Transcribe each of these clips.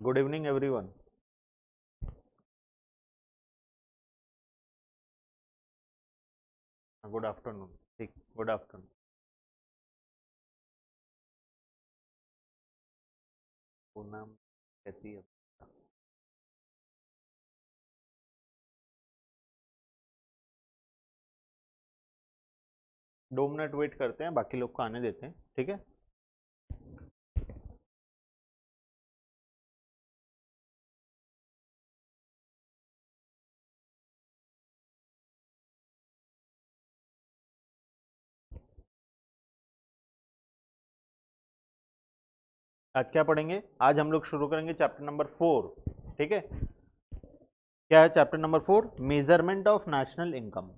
Good evening everyone. Good afternoon. ठीक, good afternoon. Poonam कहती है। 2 मिनट वेट करते हैं, बाकी लोग को आने देते हैं, ठीक है। आज क्या पढ़ेंगे? आज हम लोग शुरू करेंगे चैप्टर नंबर 4, ठीक है। क्या है chapter number 4? Measurement of national income.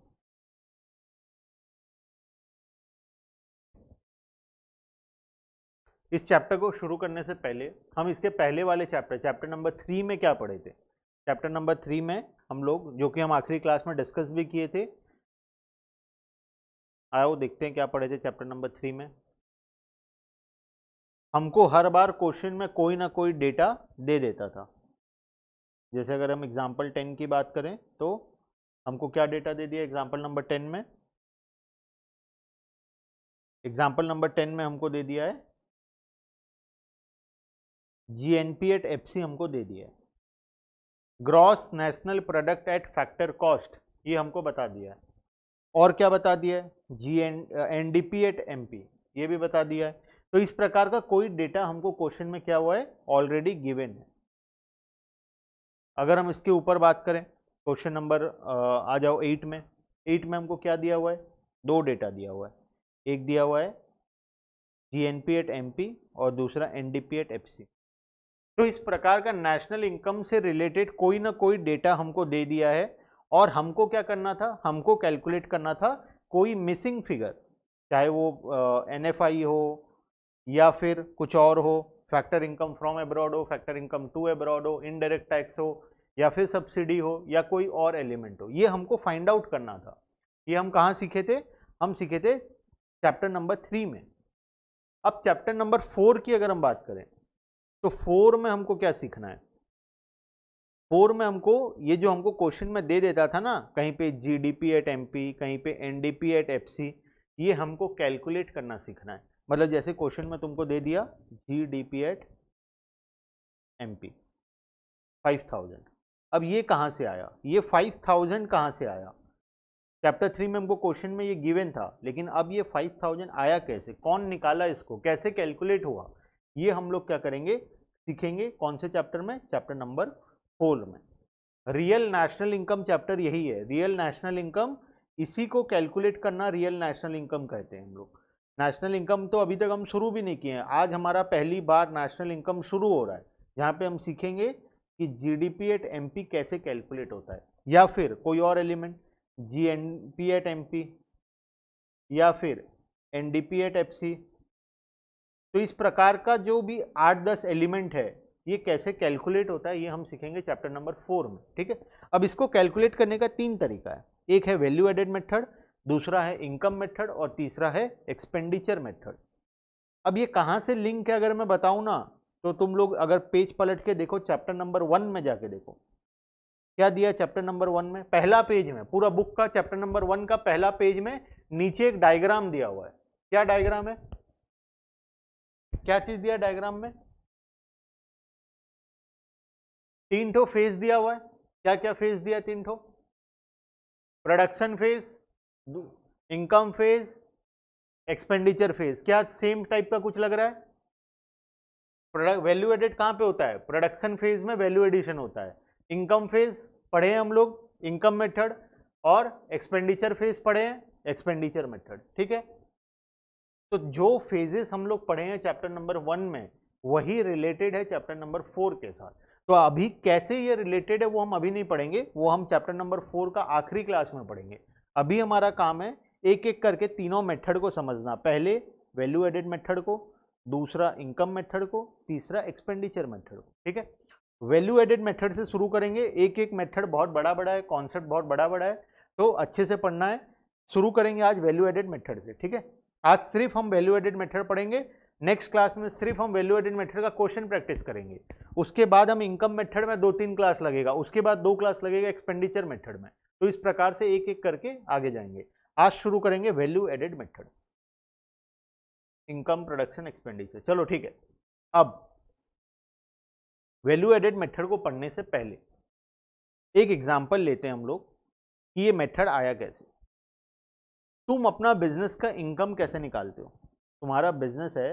इस चैप्टर को शुरू करने से पहले हम इसके पहले वाले चैप्टर नंबर 3 में क्या पढ़े थे? चैप्टर नंबर 3 में हम लोग, जो कि हम आखिरी क्लास में डिस्कस भी किए थे, आओ देखते हैं क्या पढ़े थे चैप्टर नंबर 3 में। हमको हर बार क्वेश्चन में कोई ना कोई डेटा दे देता था। जैसे अगर हम एग्जाम्पल 10 की बात करें तो हमको क्या डेटा दे दिया एग्जाम्पल नंबर 10 में? एग्जाम्पल नंबर 10 में हमको दे दिया है जीएनपी एट एफसी, हमको दे दिया है gross national product at factor cost, ये हमको बता दिया है। और क्या बता दिया है? एनडीपी एट एमपी, ये भी बता दिया है। तो इस प्रकार का कोई डेटा हमको क्वेश्चन में क्या हुआ है? ऑलरेडी गिवन है। अगर हम इसके ऊपर बात करें, क्वेश्चन नंबर आ जाओ 8 में। 8 में हमको क्या दिया हुआ है? 2 डेटा दिया हुआ है। एक दिया हुआ है जीएनपी एट एमपी और दूसरा एनडीपी एट एफसी। तो इस प्रकार का नेशनल इनकम से रिलेटेड कोई ना कोई डेटा हमको दे दिया है और हमको क्या करना था? हमको कैलकुलेट करना था कोई मिसिंग फिगर, चाहे वो एनएफआई हो या फिर कुछ और हो, फैक्टर इनकम फ्रॉम अब्रॉड हो, फैक्टर इनकम टू अब्रॉड हो, इनडायरेक्ट टैक्स हो या फिर सब्सिडी हो या कोई और एलिमेंट हो। ये हमको फाइंड आउट करना था। ये हम कहाँ सीखे थे? हम सीखे थे चैप्टर नंबर 3 में। अब चैप्टर नंबर 4 की अगर हम बात करें तो 4 में हमको क्या सीखना है? 4 में हमको ये जो हमको क्वेश्चन में दे देता था ना, कहीं पे जीडीपी एट एमपी, कहीं पे एनडीपी एट एफसी, ये हमको कैलकुलेट करना सीखना है। मतलब जैसे क्वेश्चन में तुमको दे दिया जीडीपी एट एमपी 5000, अब ये कहाँ से आया? ये 5000 कहाँ से आया? चैप्टर 3 में हमको क्वेश्चन में ये गिवन था, लेकिन अब ये 5000 आया कैसे? कौन निकाला इसको? कैसे कैलकुलेट हुआ? ये हम लोग क्या करेंगे? सीखेंगे। कौन से चैप्टर में? चैप्टर नंबर 4 में। रियल नेशनल इनकम चैप्टर यही है। रियल नेशनल इनकम, इसी को कैलकुलेट करना रियल नेशनल इनकम कहते हैं हम लोग। नेशनल इनकम तो अभी तक हम शुरू भी नहीं किए हैं। आज हमारा पहली बार नेशनल इनकम शुरू हो रहा है, जहाँ पे हम सीखेंगे कि जीडीपी एट एमपी कैसे कैलकुलेट होता है, या फिर कोई और एलिमेंट जीएनपी एट एमपी या फिर एनडीपी एट एफसी। तो इस प्रकार का जो भी 8-10 एलिमेंट है, ये कैसे कैलकुलेट होता है, ये हम सीखेंगे चैप्टर नंबर 4 में, ठीक है। अब इसको कैलकुलेट करने का 3 तरीका है। एक है वैल्यू एडेड मेथड, दूसरा है इनकम मेथड और तीसरा है एक्सपेंडिचर मेथड। अब ये कहाँ से लिंक है अगर मैं बताऊं ना, तो तुम लोग अगर पेज पलट के देखो, चैप्टर नंबर 1 में जाके देखो क्या दिया। चैप्टर नंबर 1 में पहला पेज में, पूरा बुक का चैप्टर नंबर 1 का पहला पेज में नीचे एक डायग्राम दिया हुआ है। क्या डायग्राम है? क्या चीज दिया डायग्राम में? 3 ठो फेज दिया हुआ है। क्या क्या फेज दिया? 3 ठो। Production phase, income phase, expenditure phase. क्या सेम टाइप का कुछ लग रहा है? प्रोडक्ट वैल्यू एडेड कहाँ पे होता है? प्रोडक्शन फेज में वैल्यू एडिशन होता है। इनकम फेज पढ़े हैं हम लोग, इनकम मेथड, और एक्सपेंडिचर फेज पढ़े हैं, एक्सपेंडिचर मेथड, ठीक है। तो जो फेजेस हम लोग पढ़े हैं चैप्टर नंबर 1 में, वही रिलेटेड है चैप्टर नंबर 4 के साथ। तो अभी कैसे ये रिलेटेड है वो हम अभी नहीं पढ़ेंगे, वो हम चैप्टर नंबर 4 का आखिरी क्लास में पढ़ेंगे। अभी हमारा काम है एक एक करके तीनों मेथड को समझना। पहले वैल्यू एडेड मेथड को, दूसरा इनकम मेथड को, तीसरा एक्सपेंडिचर मेथड को, ठीक है। वैल्यू एडेड मेथड से शुरू करेंगे। एक एक मेथड बहुत बड़ा बड़ा है, कॉन्सेप्ट बहुत बड़ा बड़ा है, तो अच्छे से पढ़ना है। शुरू करेंगे आज वैल्यू एडेड मेथड से, ठीक है। आज सिर्फ हम वैल्यू एडेड मेथड पढ़ेंगे, नेक्स्ट क्लास में सिर्फ हम वैल्यू एडेड मेथड का क्वेश्चन प्रैक्टिस करेंगे, उसके बाद हम इनकम मेथड में 2-3 क्लास लगेगा, उसके बाद 2 क्लास लगेगा एक्सपेंडिचर मेथड में। तो इस प्रकार से एक एक करके आगे जाएंगे। आज शुरू करेंगे value added method, income, production, expenditure. चलो ठीक है। अब वैल्यू एडेड मेथड को पढ़ने से पहले एक एग्जांपल लेते हैं हम लोग कि ये मेथड आया कैसे। तुम अपना बिजनेस का इनकम कैसे निकालते हो? तुम्हारा बिजनेस है,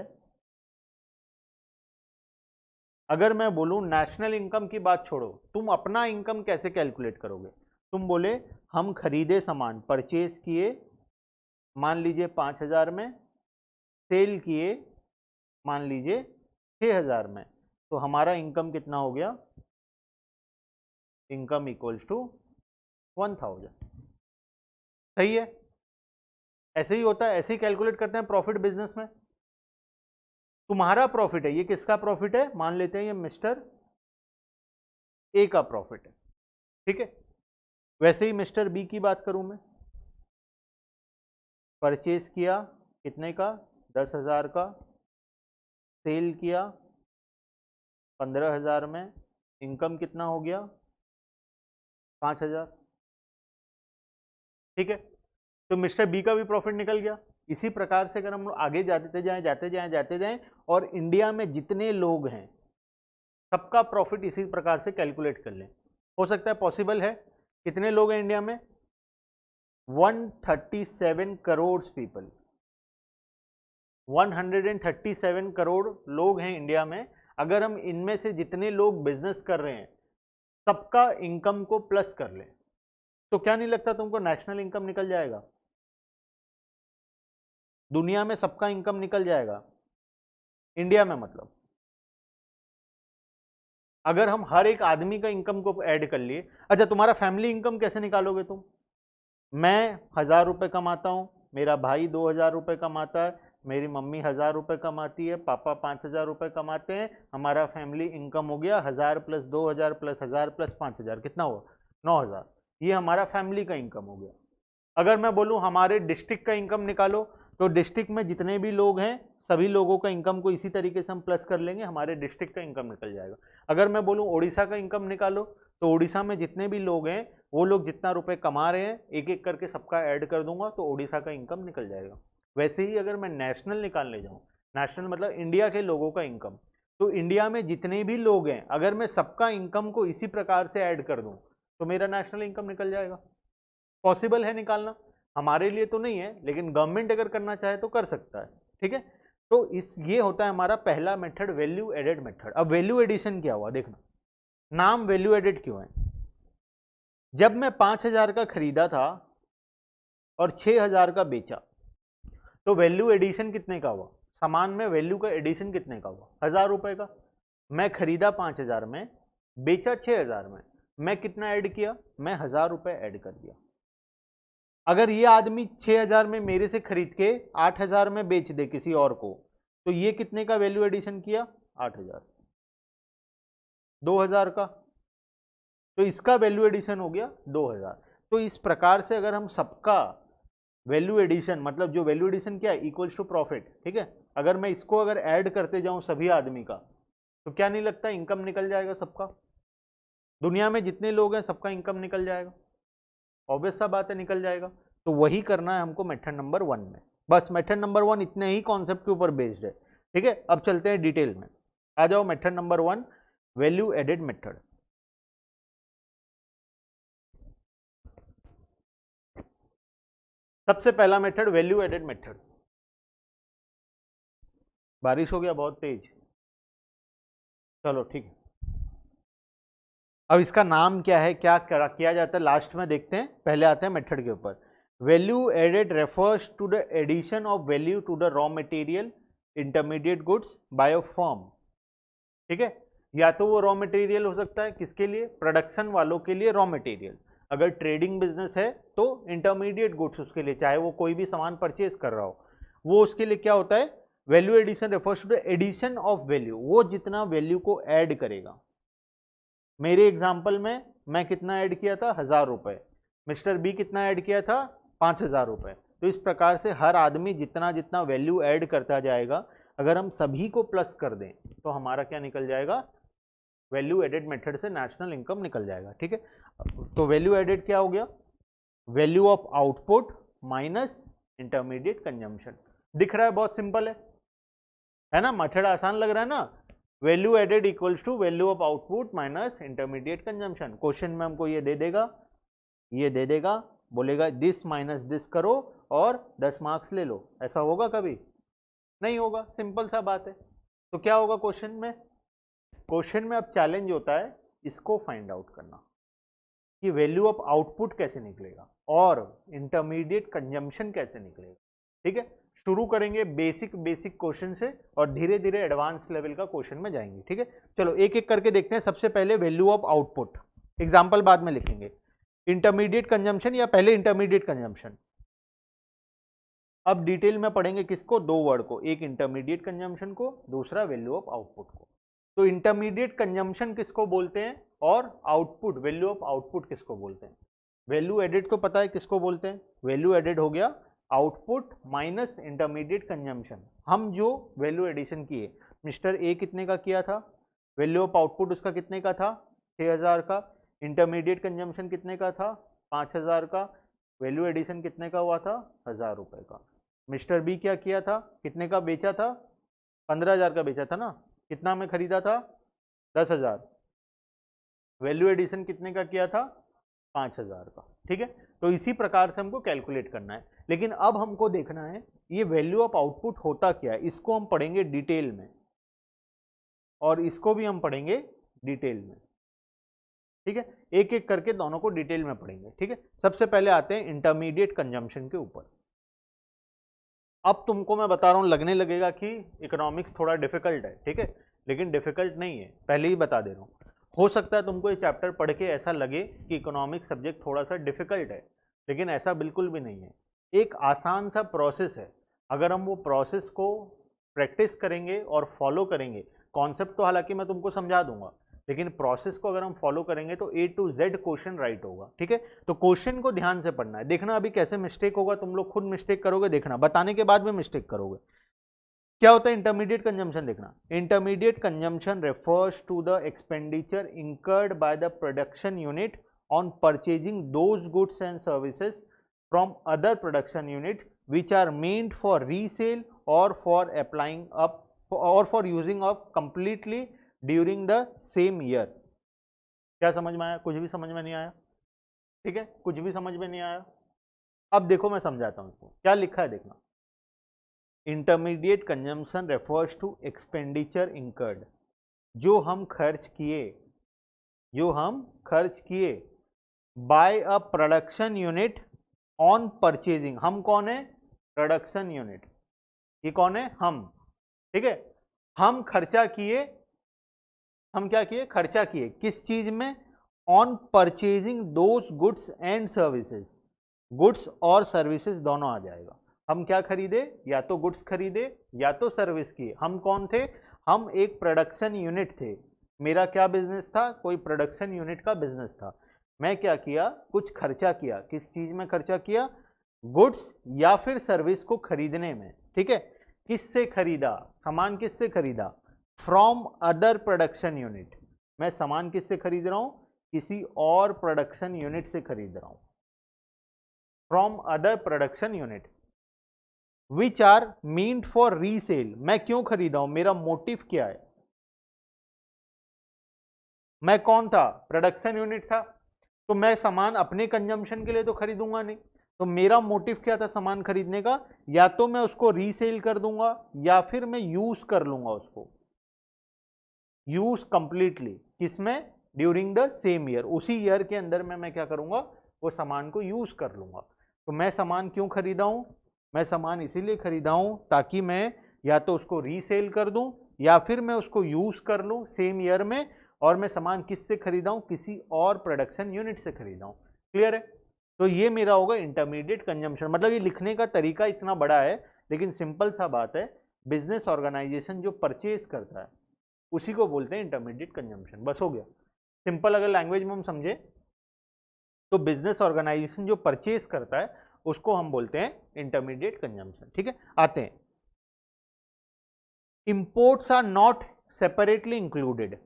अगर मैं बोलूं नेशनल इनकम की बात छोड़ो, तुम अपना इनकम कैसे कैलकुलेट करोगे? तुम बोले हम खरीदे सामान, परचेज किए मान लीजिए 5,000 में, सेल किए मान लीजिए 6,000 में, तो हमारा इनकम कितना हो गया? Income equals to 1,000। सही है, ऐसे ही होता है, ऐसे ही कैलकुलेट करते हैं प्रॉफिट बिजनेस में। तुम्हारा प्रॉफिट है, ये किसका प्रॉफिट है? मान लेते हैं ये मिस्टर ए का प्रॉफिट है, ठीक है। वैसे ही मिस्टर बी की बात करूं मैं, परचेज किया कितने का? 10,000 का, सेल किया 15,000 में, इनकम कितना हो गया? 5,000, ठीक है। तो मिस्टर बी का भी प्रॉफिट निकल गया। इसी प्रकार से अगर हम आगे जाते जाएं और इंडिया में जितने लोग हैं सबका प्रॉफिट इसी प्रकार से कैलकुलेट कर लें, हो सकता है पॉसिबल है। कितने लोग हैं इंडिया में? 137 करोड़ पीपल, 137 करोड़ लोग हैं इंडिया में। अगर हम इनमें से जितने लोग बिजनेस कर रहे हैं सबका इनकम को प्लस कर लें, तो क्या नहीं लगता तुमको नेशनल इनकम निकल जाएगा? दुनिया में सबका इनकम निकल जाएगा, इंडिया में मतलब। अगर हम हर एक आदमी का इनकम को ऐड कर लिए, अच्छा तुम्हारा फैमिली इनकम कैसे निकालोगे तुम? मैं 1,000 रुपये कमाता हूं, मेरा भाई 2,000 रुपये कमाता है, मेरी मम्मी 1,000 रुपये कमाती है, पापा 5,000 रुपये कमाते हैं, हमारा फैमिली इनकम हो गया 1,000 प्लस 2,000 प्लस 1,000 प्लस 5,000, कितना हुआ? 9,000। ये हमारा फैमिली का इनकम हो गया। अगर मैं बोलूं हमारे डिस्ट्रिक्ट का इनकम निकालो, तो डिस्ट्रिक्ट में जितने भी लोग हैं सभी लोगों का इनकम को इसी तरीके से हम प्लस कर लेंगे, हमारे डिस्ट्रिक्ट का इनकम निकल जाएगा। अगर मैं बोलूं ओडिशा का इनकम निकालो, तो ओडिशा में जितने भी लोग हैं वो लोग जितना रुपए कमा रहे हैं एक एक करके सबका ऐड कर दूंगा, तो ओडिशा का इनकम निकल जाएगा। वैसे ही अगर मैं नेशनल निकालने जाऊँ, नेशनल मतलब इंडिया के लोगों का इनकम, तो इंडिया में जितने भी लोग हैं अगर मैं सबका इनकम को इसी प्रकार से ऐड कर दूं तो मेरा नेशनल इनकम निकल जाएगा। पॉसिबल है निकालना, हमारे लिए तो नहीं है, लेकिन गवर्नमेंट अगर करना चाहे तो कर सकता है, ठीक है। तो ये होता है हमारा पहला मेथड, वैल्यू एडेड मेथड। अब वैल्यू एडिशन क्या हुआ देखना, नाम वैल्यू एडेड क्यों है? जब मैं 5,000 का खरीदा था और 6,000 का बेचा, तो वैल्यू एडिशन कितने का हुआ? सामान में वैल्यू का एडिशन कितने का हुआ? 1,000 रुपए का। मैं खरीदा 5,000 में, बेचा 6,000 में, मैं कितना ऐड किया? मैं 1,000 रुपए ऐड कर दिया। अगर ये आदमी 6,000 में मेरे से खरीद के 8,000 में बेच दे किसी और को, तो ये कितने का वैल्यू एडिशन किया? 8,000, 2,000 का, तो इसका वैल्यू एडिशन हो गया 2,000। तो इस प्रकार से अगर हम सबका वैल्यू एडिशन, मतलब जो वैल्यू एडिशन क्या है, इक्वल्स टू प्रॉफिट, ठीक है। अगर मैं इसको अगर ऐड करते जाऊं सभी आदमी का, तो क्या नहीं लगता इनकम निकल जाएगा सबका? दुनिया में जितने लोग हैं सबका इनकम निकल जाएगा, ऑब्वियस सा बात है निकल जाएगा। तो वही करना है हमको मेथड नंबर 1 में। बस मेथड नंबर 1 इतने ही कॉन्सेप्ट के ऊपर बेस्ड है, ठीक है। अब चलते हैं डिटेल में, आ जाओ method number 1, value added method. सबसे पहला मेथड वैल्यू एडेड मेथड। बारिश हो गया बहुत तेज, चलो ठीक है। अब इसका नाम क्या है, क्या किया जाता है, लास्ट में देखते हैं, पहले आते हैं मेथड के ऊपर। Value added refers to the addition of value to the raw material intermediate goods by a firm, ठीक है। या तो वो रॉ मटेरियल हो सकता है किसके लिए? प्रोडक्शन वालों के लिए रॉ मटेरियल। अगर ट्रेडिंग बिजनेस है तो इंटरमीडिएट गुड्स उसके लिए, चाहे वो कोई भी सामान परचेज कर रहा हो, वो उसके लिए क्या होता है? Value addition refers to the addition of value, वो जितना वैल्यू को ऐड करेगा। मेरे एग्जाम्पल में मैं कितना ऐड किया था? 1,000 रुपये। मिस्टर बी कितना ऐड किया था? 5,000 रुपये। तो इस प्रकार से हर आदमी जितना जितना वैल्यू ऐड करता जाएगा, अगर हम सभी को प्लस कर दें तो हमारा क्या निकल जाएगा, वैल्यू एडेड मेथड से नेशनल इनकम निकल जाएगा। ठीक है, तो वैल्यू एडेड क्या हो गया, value of output minus intermediate consumption. दिख रहा है, बहुत सिंपल है ना, मेथड आसान लग रहा है ना। Value added equals to value of output minus intermediate consumption. Question में हमको ये दे देगा, ये दे देगा, बोलेगा दिस माइनस दिस करो और 10 मार्क्स ले लो। ऐसा होगा कभी? नहीं होगा, सिंपल सा बात है। तो क्या होगा क्वेश्चन में, क्वेश्चन में अब चैलेंज होता है इसको फाइंड आउट करना कि वैल्यू ऑफ आउटपुट कैसे निकलेगा और इंटरमीडिएट कंजम्पशन कैसे निकलेगा। ठीक है, शुरू करेंगे बेसिक क्वेश्चन से और धीरे धीरे एडवांस लेवल का क्वेश्चन में जाएंगे। ठीक है, चलो एक एक करके देखते हैं। सबसे पहले वैल्यू ऑफ आउटपुट, एग्जाम्पल बाद में लिखेंगे। इंटरमीडिएट कंजम्पशन या पहले इंटरमीडिएट कंजम्पशन, अब डिटेल में पढ़ेंगे किसको, दो वर्ड को, एक इंटरमीडिएट कंजम्पशन को, दूसरा वैल्यू ऑफ आउटपुट को। तो इंटरमीडिएट कंजम्पशन किसको बोलते हैं और आउटपुट, वैल्यू ऑफ आउटपुट किसको बोलते हैं। वैल्यू एडेड तो पता है किसको बोलते हैं, वैल्यू एडेड हो गया आउटपुट माइनस इंटरमीडिएट कंजम्पशन। हम जो वैल्यू एडिशन किए, मिस्टर ए कितने का किया था, वैल्यू ऑफ आउटपुट उसका कितने का था, 6000 का, इंटरमीडिएट कंजम्पशन कितने का था, 5000 का, वैल्यू एडिशन कितने का हुआ था, 1000 रुपये का। मिस्टर बी क्या किया था, कितने का बेचा था, 15000 का बेचा था ना, कितना में खरीदा था, 10000, वैल्यू एडिशन कितने का किया था, 5000 का। ठीक है, तो इसी प्रकार से हमको कैलकुलेट करना है। लेकिन अब हमको देखना है ये वैल्यू ऑफ आउटपुट होता क्या है, इसको हम पढ़ेंगे डिटेल में और इसको भी हम पढ़ेंगे डिटेल में। ठीक है, एक एक करके दोनों को डिटेल में पढ़ेंगे। ठीक है, सबसे पहले आते हैं इंटरमीडिएट कंजम्पशन के ऊपर। अब तुमको मैं बता रहा हूं, लगने लगेगा कि इकोनॉमिक्स थोड़ा डिफिकल्ट है। ठीक है, लेकिन डिफिकल्ट नहीं है, पहले ही बता दे रहा हूं। हो सकता है तुमको ये चैप्टर पढ़ के ऐसा लगे कि इकोनॉमिक्स सब्जेक्ट थोड़ा सा डिफिकल्ट है, लेकिन ऐसा बिल्कुल भी नहीं है। एक आसान सा प्रोसेस है, अगर हम वो प्रोसेस को प्रैक्टिस करेंगे और फॉलो करेंगे, कॉन्सेप्ट तो हालांकि मैं तुमको समझा दूंगा, लेकिन प्रोसेस को अगर हम फॉलो करेंगे तो A to Z question right होगा। ठीक है, तो क्वेश्चन को ध्यान से पढ़ना है, देखना अभी कैसे मिस्टेक होगा, तुम लोग खुद मिस्टेक करोगे, देखना, बताने के बाद में मिस्टेक करोगे। क्या होता है इंटरमीडिएट कंजम्पशन, देखना। Intermediate consumption refers to the expenditure incurred by the production unit on purchasing those goods and services from other production unit which are meant for resale और फॉर अप्लाइंग अप और for using of completely during the same year. क्या समझ में आया, कुछ भी समझ में नहीं आया? ठीक है, कुछ भी समझ में नहीं आया। अब देखो मैं समझाता हूं इसको, क्या लिखा है देखना। Intermediate consumption refers to expenditure incurred, जो हम खर्च किए by a production unit on purchasing. हम कौन है, प्रोडक्शन यूनिट, ये कौन है, हम। ठीक है, हम खर्चा किए, हम क्या किए, खर्चा किए किस चीज में, on purchasing those goods and services, goods और सर्विसेज दोनों आ जाएगा। हम क्या खरीदे, या तो गुड्स खरीदे या तो सर्विस किए। हम कौन थे, हम एक प्रोडक्शन यूनिट थे, मेरा क्या बिजनेस था, कोई प्रोडक्शन यूनिट का बिजनेस था। मैं क्या किया, कुछ खर्चा किया, किस चीज में खर्चा किया, गुड्स या फिर सर्विस को खरीदने में। ठीक है, किससे खरीदा, सामान किससे खरीदा, फ्रॉम अदर प्रोडक्शन यूनिट। मैं सामान किससे खरीद रहा हूं, किसी और प्रोडक्शन यूनिट से खरीद रहा हूं, from other production unit which are meant for resale. मैं क्यों खरीदा हूं, मेरा मोटिव क्या है, मैं कौन था, प्रोडक्शन यूनिट था, तो मैं सामान अपने कंजम्पशन के लिए तो खरीदूंगा नहीं। तो मेरा मोटिव क्या था सामान खरीदने का, या तो मैं उसको रीसेल कर दूंगा या फिर मैं यूज कर लूंगा उसको, यूज कंप्लीटली, किसमें, ड्यूरिंग द सेम ईयर, उसी ईयर के अंदर में मैं क्या करूंगा, वो सामान को यूज कर लूंगा। तो मैं सामान क्यों खरीदा हूं, मैं सामान इसीलिए खरीदा हूं ताकि मैं या तो उसको रीसेल कर दूं या फिर मैं उसको यूज कर लूं सेम ईयर में। और मैं सामान किससे खरीदा हूं, किसी और प्रोडक्शन यूनिट से खरीदा हूं। क्लियर है, तो ये मेरा होगा इंटरमीडिएट कंजम्पशन। मतलब ये लिखने का तरीका इतना बड़ा है, लेकिन सिंपल सा बात है, बिजनेस ऑर्गेनाइजेशन जो परचेज करता है उसी को बोलते हैं इंटरमीडिएट कंजम्पशन। बस हो गया सिंपल। अगर लैंग्वेज में हम समझे तो बिजनेस ऑर्गेनाइजेशन जो परचेज करता है उसको हम बोलते हैं इंटरमीडिएट कंजम्पशन। ठीक है, आते हैं imports are not separately included.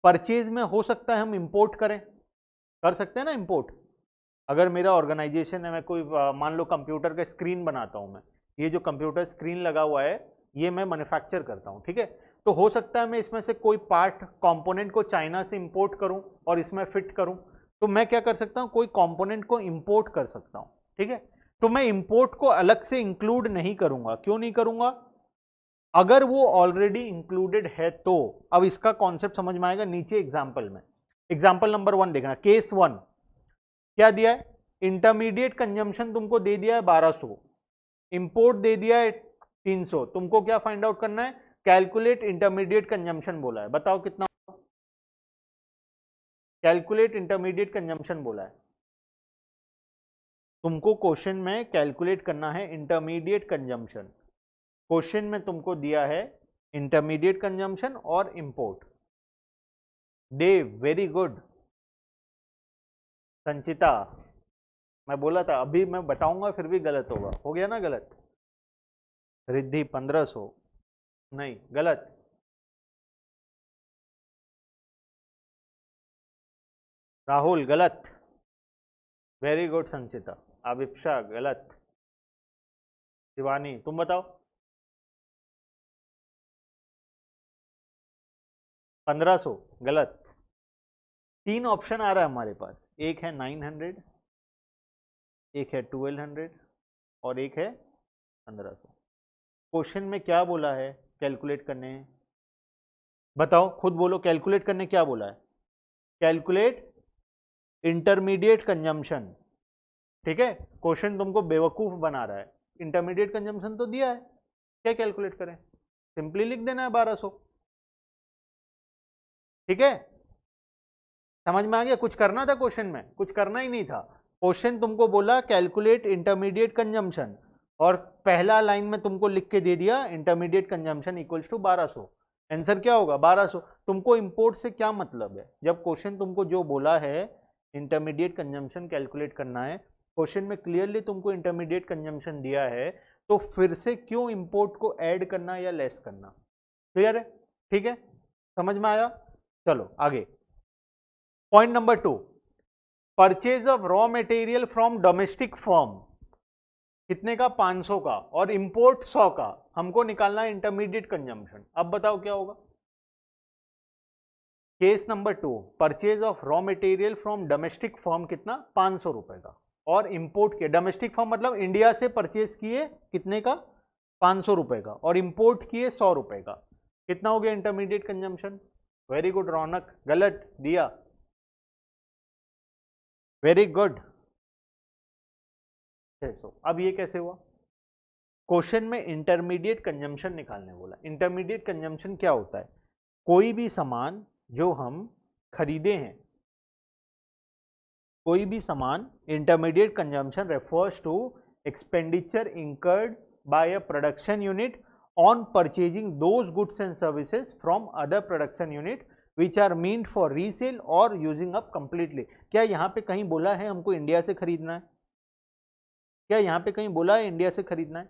Purchase में हो सकता है हम इंपोर्ट करें, कर सकते हैं ना इंपोर्ट। अगर मेरा ऑर्गेनाइजेशन है, मैं कोई मान लो कंप्यूटर का स्क्रीन बनाता हूं, मैं ये जो कंप्यूटर स्क्रीन लगा हुआ है ये मैं मैन्युफैक्चर करता हूं, ठीक है। तो हो सकता है मैं इसमें से कोई पार्ट कंपोनेंट को चाइना से इंपोर्ट करूं और इसमें फिट करूं। तो मैं क्या कर सकता हूं, कोई कंपोनेंट को इंपोर्ट कर सकता हूं, ठीक है। तो मैं इंपोर्ट को अलग से इंक्लूड नहीं करूंगा। क्यों नहीं करूंगा? अगर वो ऑलरेडी इंक्लूडेड है तो। अब इसका कॉन्सेप्ट समझ में आएगा नीचे एग्जाम्पल में। एग्जाम्पल नंबर 1 देखना, केस 1 क्या दिया है, इंटरमीडिएट कंजम्पशन तुमको दे दिया है 1200, इंपोर्ट दे दिया है 300। तुमको क्या फाइंड आउट करना है, कैलकुलेट इंटरमीडिएट कंजम्पशन बोला है, बताओ कितना। कैलकुलेट इंटरमीडिएट कंजम्पशन बोला है, तुमको क्वेश्चन में कैलकुलेट करना है इंटरमीडिएट कंजम्पशन। क्वेश्चन में तुमको दिया है इंटरमीडिएट कंजम्पशन और इंपोर्ट। देव वेरी गुड। संचिता, मैं बोला था अभी मैं बताऊंगा फिर भी गलत होगा, हो गया ना गलत। रिद्धि 1500, नहीं गलत। राहुल गलत। वेरी गुड संचिता। अभिप्सा गलत। शिवानी तुम बताओ। 1500 गलत। 3 ऑप्शन आ रहा है हमारे पास, एक है 900, एक है 1200 और एक है 1500। क्वेश्चन में क्या बोला है कैलकुलेट करने, बताओ खुद बोलो, कैलकुलेट करने क्या बोला है, कैलकुलेट इंटरमीडिएट कंजम्पशन, ठीक है। क्वेश्चन तुमको बेवकूफ बना रहा है, इंटरमीडिएट कंजम्पशन तो दिया है, क्या कैलकुलेट करें, सिंपली लिख देना है 1200, ठीक है। समझ में आ गया? कुछ करना था क्वेश्चन में? कुछ करना ही नहीं था। क्वेश्चन तुमको बोला कैलकुलेट इंटरमीडिएट कंजम्पशन और पहला लाइन में तुमको लिख के दे दिया intermediate consumption equals to 1200। Answer क्या होगा? 1200। तुमको इंपोर्ट से क्या मतलब है? जब क्वेश्चन तुमको जो बोला है इंटरमीडिएट कंजम्पशन कैलकुलेट करना है, क्वेश्चन में क्लियरली तुमको इंटरमीडिएट कंजम्पशन दिया है, तो फिर से क्यों इंपोर्ट को ऐड करना या लेस करना? क्लियर है? ठीक है, समझ में आया? चलो आगे। Point number 2, purchase of raw material from domestic firm, कितने का? 500 का, और इंपोर्ट 100 का। हमको निकालना है इंटरमीडिएट कंजम्पशन। अब बताओ क्या होगा। Case number 2, purchase of raw material from domestic firm कितना? 500 रुपए का, और इंपोर्ट किए, डोमेस्टिक फर्म मतलब इंडिया से परचेज किए कितने का? 500 रुपए का, और इंपोर्ट किए 100 रुपए का। कितना हो गया इंटरमीडिएट कंजम्पशन? वेरी गुड रौनक, गलत दिया। Very good 600। अब ये कैसे हुआ? क्वेश्चन में इंटरमीडिएट कंजम्पशन निकालने बोला। इंटरमीडिएट कंजम्पशन क्या होता है? कोई भी सामान जो हम खरीदे हैं, कोई भी सामान, intermediate consumption refers to expenditure incurred by a production unit on purchasing those goods and services from other production unit which are meant for resale और यूजिंग अप कंप्लीटली। क्या यहाँ पे कहीं बोला है हमको इंडिया से खरीदना है? क्या यहाँ पे कहीं बोला है इंडिया से खरीदना है?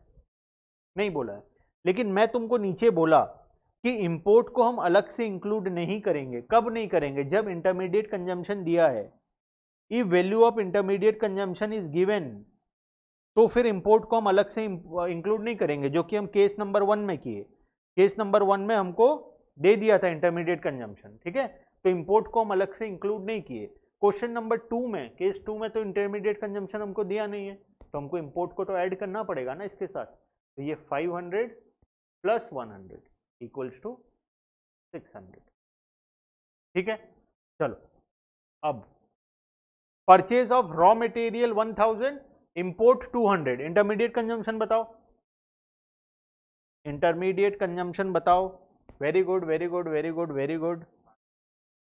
नहीं बोला है। लेकिन मैं तुमको नीचे बोला कि इंपोर्ट को हम अलग से इंक्लूड नहीं करेंगे। कब नहीं करेंगे? जब इंटरमीडिएट कंजम्पशन दिया है। If value of intermediate consumption is given, तो फिर इंपोर्ट को हम अलग से इंक्लूड नहीं करेंगे, जो कि हम केस नंबर 1 में किए। केस नंबर 1 में हमको दे दिया था इंटरमीडिएट कंजम्पशन, ठीक है, तो इंपोर्ट को हम अलग से इंक्लूड नहीं किए। क्वेश्चन नंबर 2 में, केस 2 में तो इंटरमीडिएट कंजम्पशन हमको दिया नहीं है, तो हमको इंपोर्ट को तो ऐड करना पड़ेगा ना इसके साथ। तो ये 500 प्लस 100 इक्वल्स टू 600, ठीक है। चलो अब purchase of raw material 1000, import 200, intermediate consumption बताओ। इंटरमीडिएट कंजम्पशन बताओ। Very good very good very good very good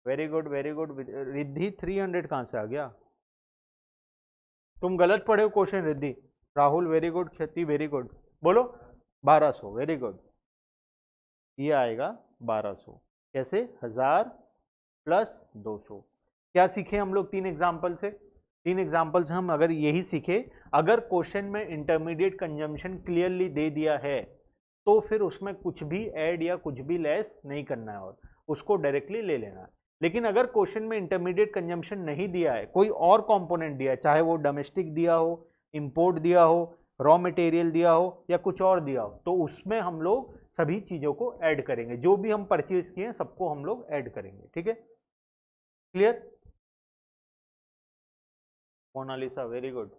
very good very good. Riddhi 300 कहां से आ गया? तुम गलत पढ़े हो question Riddhi. Rahul very good, क्षति वेरी गुड। बोलो 1200, वेरी गुड। ये आएगा 1200। कैसे? 1000 प्लस 200। क्या सीखे हम लोग 3 एग्जाम्पल से? 3 एग्जाम्पल से हम अगर यही सीखे, अगर क्वेश्चन में इंटरमीडिएट कंजम्पशन क्लियरली दे दिया है तो फिर उसमें कुछ भी ऐड या कुछ भी लेस नहीं करना है और उसको डायरेक्टली ले लेना है। लेकिन अगर क्वेश्चन में इंटरमीडिएट कंजम्पशन नहीं दिया है, कोई और कंपोनेंट दिया है, चाहे वो डोमेस्टिक दिया हो, इंपोर्ट दिया हो, रॉ मटेरियल दिया हो या कुछ और दिया हो, तो उसमें हम लोग सभी चीजों को ऐड करेंगे। जो भी हम परचेज किए सबको हम लोग ऐड करेंगे। ठीक है, क्लियर? Monalisa, very good.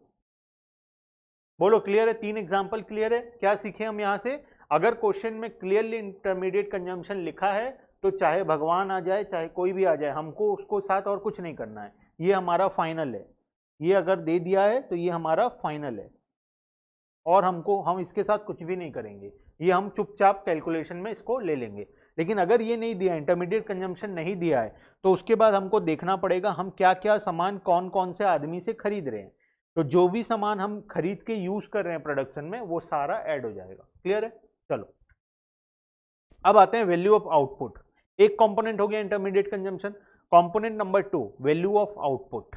बोलो क्लियर है? 3 एग्जाम्पल क्लियर है? क्या सीखे हम यहां से? अगर क्वेश्चन में क्लियरली इंटरमीडिएट कंजम्पशन लिखा है तो चाहे भगवान आ जाए चाहे कोई भी आ जाए, हमको उसको साथ और कुछ नहीं करना है, ये हमारा फाइनल है। ये अगर दे दिया है तो ये हमारा फाइनल है और हम इसके साथ कुछ भी नहीं करेंगे, ये हम चुपचाप कैलकुलेशन में इसको ले लेंगे। लेकिन अगर ये नहीं दिया, इंटरमीडिएट कंजम्पशन नहीं दिया है, तो उसके बाद हमको देखना पड़ेगा हम क्या क्या सामान कौन कौन से आदमी से खरीद रहे हैं। तो जो भी सामान हम खरीद के यूज कर रहे हैं प्रोडक्शन में वो सारा ऐड हो जाएगा। क्लियर है? चलो अब आते हैं वैल्यू ऑफ आउटपुट। एक कंपोनेंट हो गया intermediate consumption. Component number 2, value of output.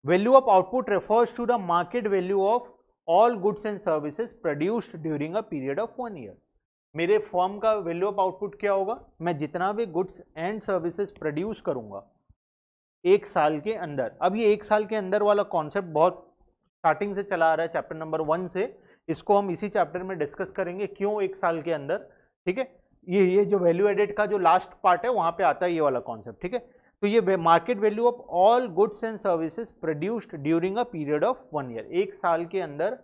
Value of output refers to the market value of all goods and services produced during a period of 1 year। मेरे firm का value of output क्या होगा? मैं जितना भी goods and services produce करूंगा एक साल के अंदर। अब ये एक साल के अंदर वाला कॉन्सेप्ट बहुत स्टार्टिंग से चला आ रहा है, चैप्टर नंबर 1 से। इसको हम इसी चैप्टर में डिस्कस करेंगे, क्यों एक साल के अंदर। ठीक है, ये जो वैल्यू एडेड का जो लास्ट पार्ट है वहां पे आता है ये वाला कॉन्सेप्ट। ठीक है, तो ये market value of all goods and services produced during a period of 1 year, एक साल के अंदर।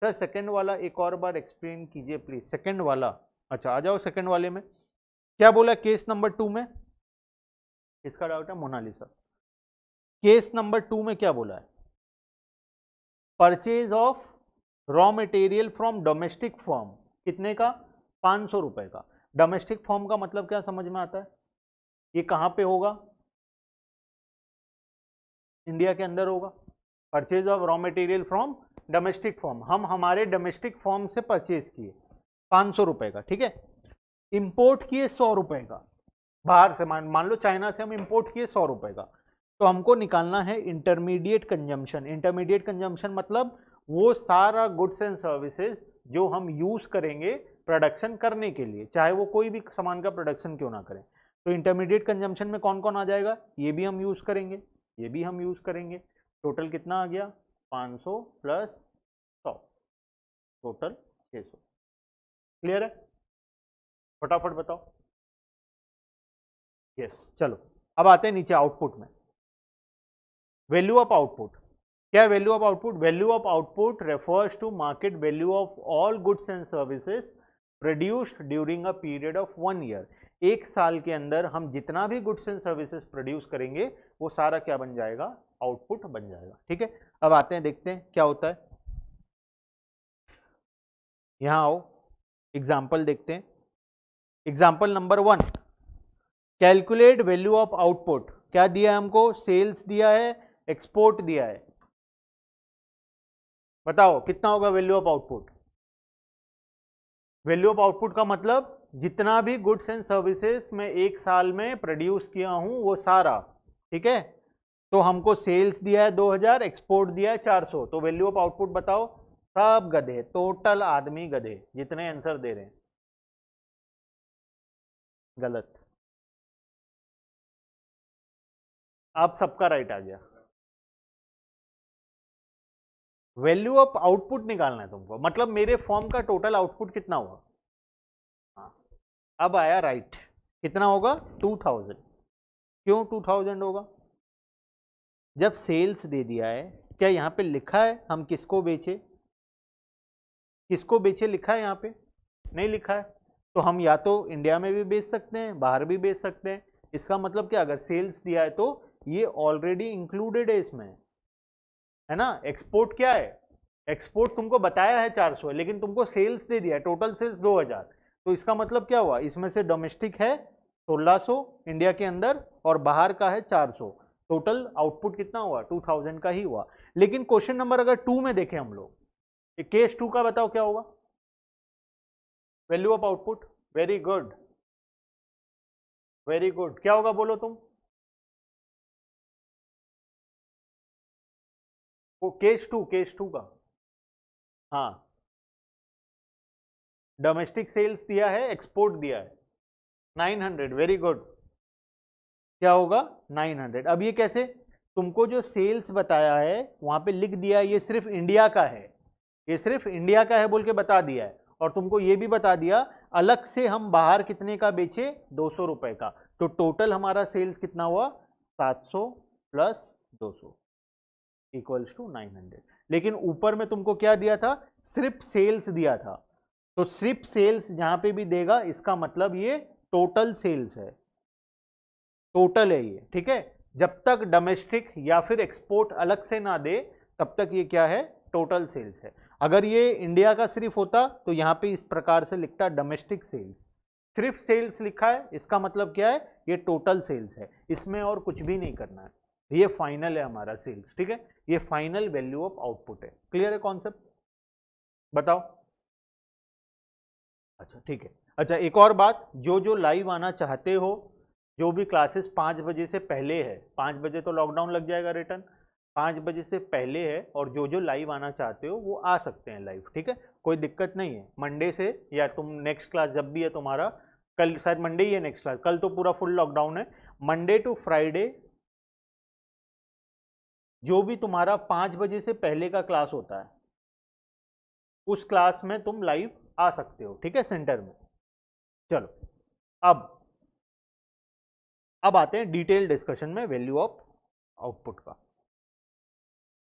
सर सेकंड वाला एक और बार एक्सप्लेन कीजिए प्लीज, सेकंड वाला। अच्छा आ जाओ सेकंड वाले में। क्या बोला केस नंबर 2 में? किसका डाउट है? मोनालिसा। केस नंबर 2 में क्या बोला है? Purchase of raw material from domestic firm, कितने का? 500 रुपए का। डोमेस्टिक फर्म का मतलब क्या समझ में आता है? ये कहां पे होगा? इंडिया के अंदर होगा। Purchase of raw material from domestic firm, हम हमारे डोमेस्टिक फर्म से परचेज किए 500 रुपए का। ठीक है, इंपोर्ट किए 100 रुपए का बाहर से, मान लो चाइना से हम इंपोर्ट किए 100 रुपए का। तो हमको निकालना है इंटरमीडिएट कंजम्पशन। इंटरमीडिएट कंजम्पशन मतलब वो सारा गुड्स एंड सर्विसेज जो हम यूज करेंगे प्रोडक्शन करने के लिए, चाहे वो कोई भी सामान का प्रोडक्शन क्यों ना करें। तो इंटरमीडिएट कंजम्पशन में कौन कौन आ जाएगा? ये भी हम यूज करेंगे, ये भी हम यूज करेंगे। टोटल कितना आ गया? 500 प्लस 100, टोटल 600। क्लियर है? फटाफट बताओ। यस, चलो अब आते हैं नीचे आउटपुट में। वैल्यू ऑफ आउटपुट क्या है? Value of output, value of output refers to market value of all goods and services produced during a period of 1 year. एक साल के अंदर हम जितना भी गुड्स एंड सर्विसेज प्रोड्यूस करेंगे वो सारा क्या बन जाएगा? आउटपुट बन जाएगा। ठीक है, अब आते हैं देखते हैं क्या होता है। यहां आओ, एग्जाम्पल देखते हैं। Example number 1, calculate value of output. क्या दिया है हमको? सेल्स दिया है, एक्सपोर्ट दिया है। बताओ कितना होगा value of output? Value of output का मतलब जितना भी गुड्स एंड सर्विसेज मैं एक साल में प्रोड्यूस किया हूं वो सारा। ठीक है, तो हमको सेल्स दिया है 2000, एक्सपोर्ट दिया है 400, तो वैल्यू ऑफ आउटपुट बताओ। सब गधे, टोटल आदमी गधे जितने आंसर दे रहे हैं। गलत। आप सबका राइट आ गया। वैल्यू ऑफ आउटपुट निकालना है तुमको, मतलब मेरे फॉर्म का टोटल आउटपुट कितना हुआ। हाँ, अब आया राइट। कितना होगा? 2000। क्यों 2000 होगा? जब सेल्स दे दिया है, क्या यहाँ पे लिखा है हम किसको बेचे? किसको बेचे लिखा है यहाँ पे? नहीं लिखा है। तो हम या तो इंडिया में भी बेच सकते हैं, बाहर भी बेच सकते हैं। इसका मतलब क्या? अगर सेल्स दिया है तो ये ऑलरेडी इंक्लूडेड है इसमें, है ना। एक्सपोर्ट क्या है? एक्सपोर्ट तुमको बताया है 400 है, लेकिन तुमको सेल्स दे दिया है, टोटल सेल्स 2000। तो इसका मतलब क्या हुआ? इसमें से डोमेस्टिक है 1600 इंडिया के अंदर और बाहर का है 400। टोटल आउटपुट कितना हुआ? 2000 का ही हुआ। लेकिन क्वेश्चन नंबर अगर 2 में देखें हम लोग, केस 2 का बताओ क्या होगा? Value of output, very good, very good. क्या होगा बोलो तुम? वो केस 2, केस 2 का। हाँ, डोमेस्टिक सेल्स दिया है, एक्सपोर्ट दिया है 900, वेरी गुड। क्या होगा 900। अब ये कैसे, तुमको जो सेल्स बताया है वहां पे लिख दिया ये सिर्फ इंडिया का है, ये सिर्फ इंडिया का है बोल के बता दिया है, और तुमको ये भी बता दिया अलग से हम बाहर कितने का बेचे, 200 रुपए का। तो टोटल हमारा सेल्स कितना हुआ, 700 प्लस 200 इक्वल्स टू 900। लेकिन ऊपर में तुमको क्या दिया था, सिर्फ सेल्स दिया था, तो सिर्फ सेल्स जहां पे भी देगा इसका मतलब ये टोटल सेल्स है, टोटल है ये, ठीक है। जब तक डोमेस्टिक या फिर एक्सपोर्ट अलग से ना दे तब तक ये क्या है, टोटल सेल्स है। अगर ये इंडिया का सिर्फ होता तो यहां पे इस प्रकार से लिखता डोमेस्टिक सेल्स, सिर्फ सेल्स लिखा है इसका मतलब क्या है, ये टोटल सेल्स है, इसमें और कुछ भी नहीं करना है, ये फाइनल है हमारा सेल्स, ठीक है। ये फाइनल वैल्यू ऑफ आउटपुट है। क्लियर है कॉन्सेप्ट, बताओ। अच्छा ठीक है। अच्छा एक और बात, जो जो लाइव आना चाहते हो, जो भी क्लासेस 5 बजे से पहले है, 5 बजे तो लॉकडाउन लग जाएगा रिटर्न, 5 बजे से पहले है, और जो जो लाइव आना चाहते हो वो आ सकते हैं लाइव, ठीक है, कोई दिक्कत नहीं है। मंडे से, या तुम नेक्स्ट क्लास जब भी है तुम्हारा, कल शायद मंडे ही है नेक्स्ट क्लास, कल तो पूरा फुल लॉकडाउन है, मंडे टू फ्राइडे जो भी तुम्हारा 5 बजे से पहले का क्लास होता है उस क्लास में तुम लाइव आ सकते हो, ठीक है, सेंटर में। चलो अब आते हैं डिटेल डिस्कशन में वैल्यू ऑफ आउटपुट का।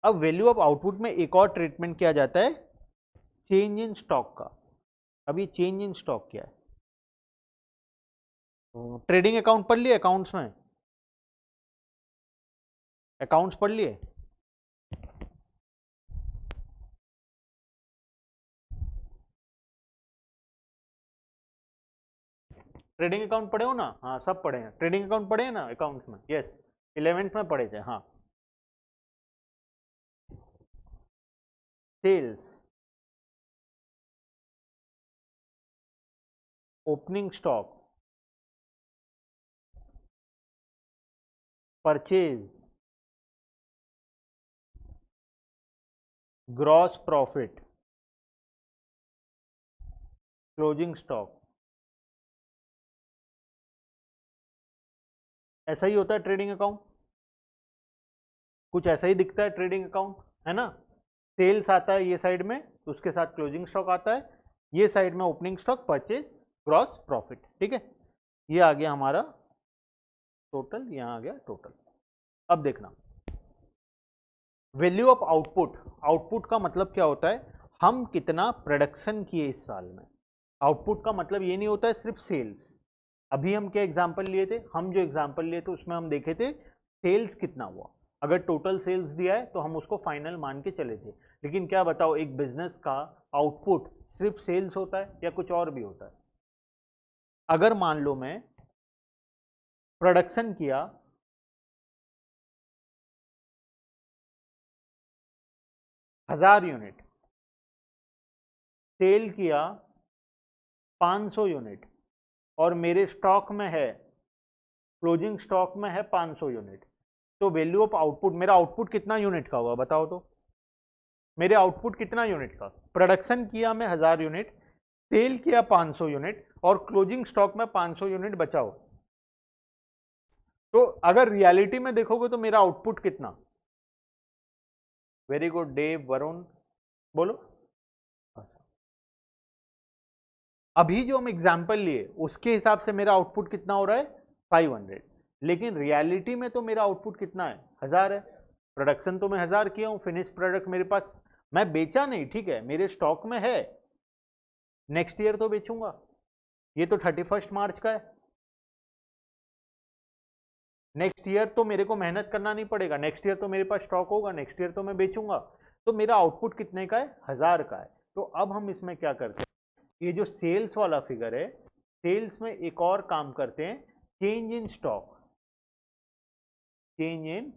अब वैल्यू ऑफ आउटपुट में एक और ट्रीटमेंट किया जाता है चेंज इन स्टॉक का। अब ये चेंज इन स्टॉक क्या है, ट्रेडिंग अकाउंट पढ़ लिए, अकाउंट्स में अकाउंट्स पढ़ लिए, ट्रेडिंग अकाउंट पढ़े हो ना, हाँ सब पढ़े हैं, ट्रेडिंग अकाउंट पढ़े हैं ना अकाउंट्स में, यस 11th में पढ़े थे, हाँ। Sales, opening stock, purchase, gross profit, closing stock, ऐसा ही होता है ट्रेडिंग अकाउंट, कुछ ऐसा ही दिखता है ट्रेडिंग अकाउंट, है ना। सेल्स आता है ये साइड में, तो उसके साथ क्लोजिंग स्टॉक आता है, ये साइड में opening stock, purchase, gross profit, ठीक है। ये आ गया हमारा टोटल, यहां आ गया टोटल। अब देखना वैल्यू ऑफ आउटपुट, आउटपुट का मतलब क्या होता है, हम कितना प्रोडक्शन किए इस साल में। आउटपुट का मतलब ये नहीं होता है सिर्फ सेल्स। अभी हम क्या एग्जांपल लिए थे, हम जो एग्जांपल लिए थे उसमें हम देखे थे सेल्स कितना हुआ, अगर टोटल सेल्स दिया है तो हम उसको फाइनल मान के चले थे। लेकिन क्या बताओ, एक बिजनेस का आउटपुट सिर्फ सेल्स होता है या कुछ और भी होता है। अगर मान लो मैं प्रोडक्शन किया 1000 यूनिट, सेल किया 500 यूनिट, और मेरे स्टॉक में है, क्लोजिंग स्टॉक में है 500 यूनिट, तो वैल्यू ऑफ आउटपुट, मेरा आउटपुट कितना यूनिट का हुआ बताओ तो, मेरे आउटपुट कितना यूनिट का, प्रोडक्शन किया मैं 1000 यूनिट, सेल किया 500 यूनिट, और क्लोजिंग स्टॉक में 500 यूनिट बचाओ, तो अगर रियलिटी में देखोगे तो मेरा आउटपुट कितना। वेरी गुड देव, वरुण, बोलो। अभी जो हम एग्जाम्पल लिए उसके हिसाब से मेरा आउटपुट कितना हो रहा है 500, लेकिन रियलिटी में तो मेरा आउटपुट कितना है 1000 है। प्रोडक्शन तो मैं 1000 किया हूं, फिनिश प्रोडक्ट मेरे पास, मैं बेचा नहीं, ठीक है, मेरे स्टॉक में है, नेक्स्ट ईयर तो बेचूंगा, ये तो 31 मार्च का है, नेक्स्ट ईयर तो मेरे को मेहनत करना नहीं पड़ेगा, नेक्स्ट ईयर तो मेरे पास स्टॉक होगा, नेक्स्ट ईयर तो मैं बेचूंगा, तो मेरा आउटपुट कितने का है 1000 का है। तो अब हम इसमें क्या करते हैं, ये जो सेल्स वाला फिगर है, सेल्स में एक और काम करते हैं, change in stock, change in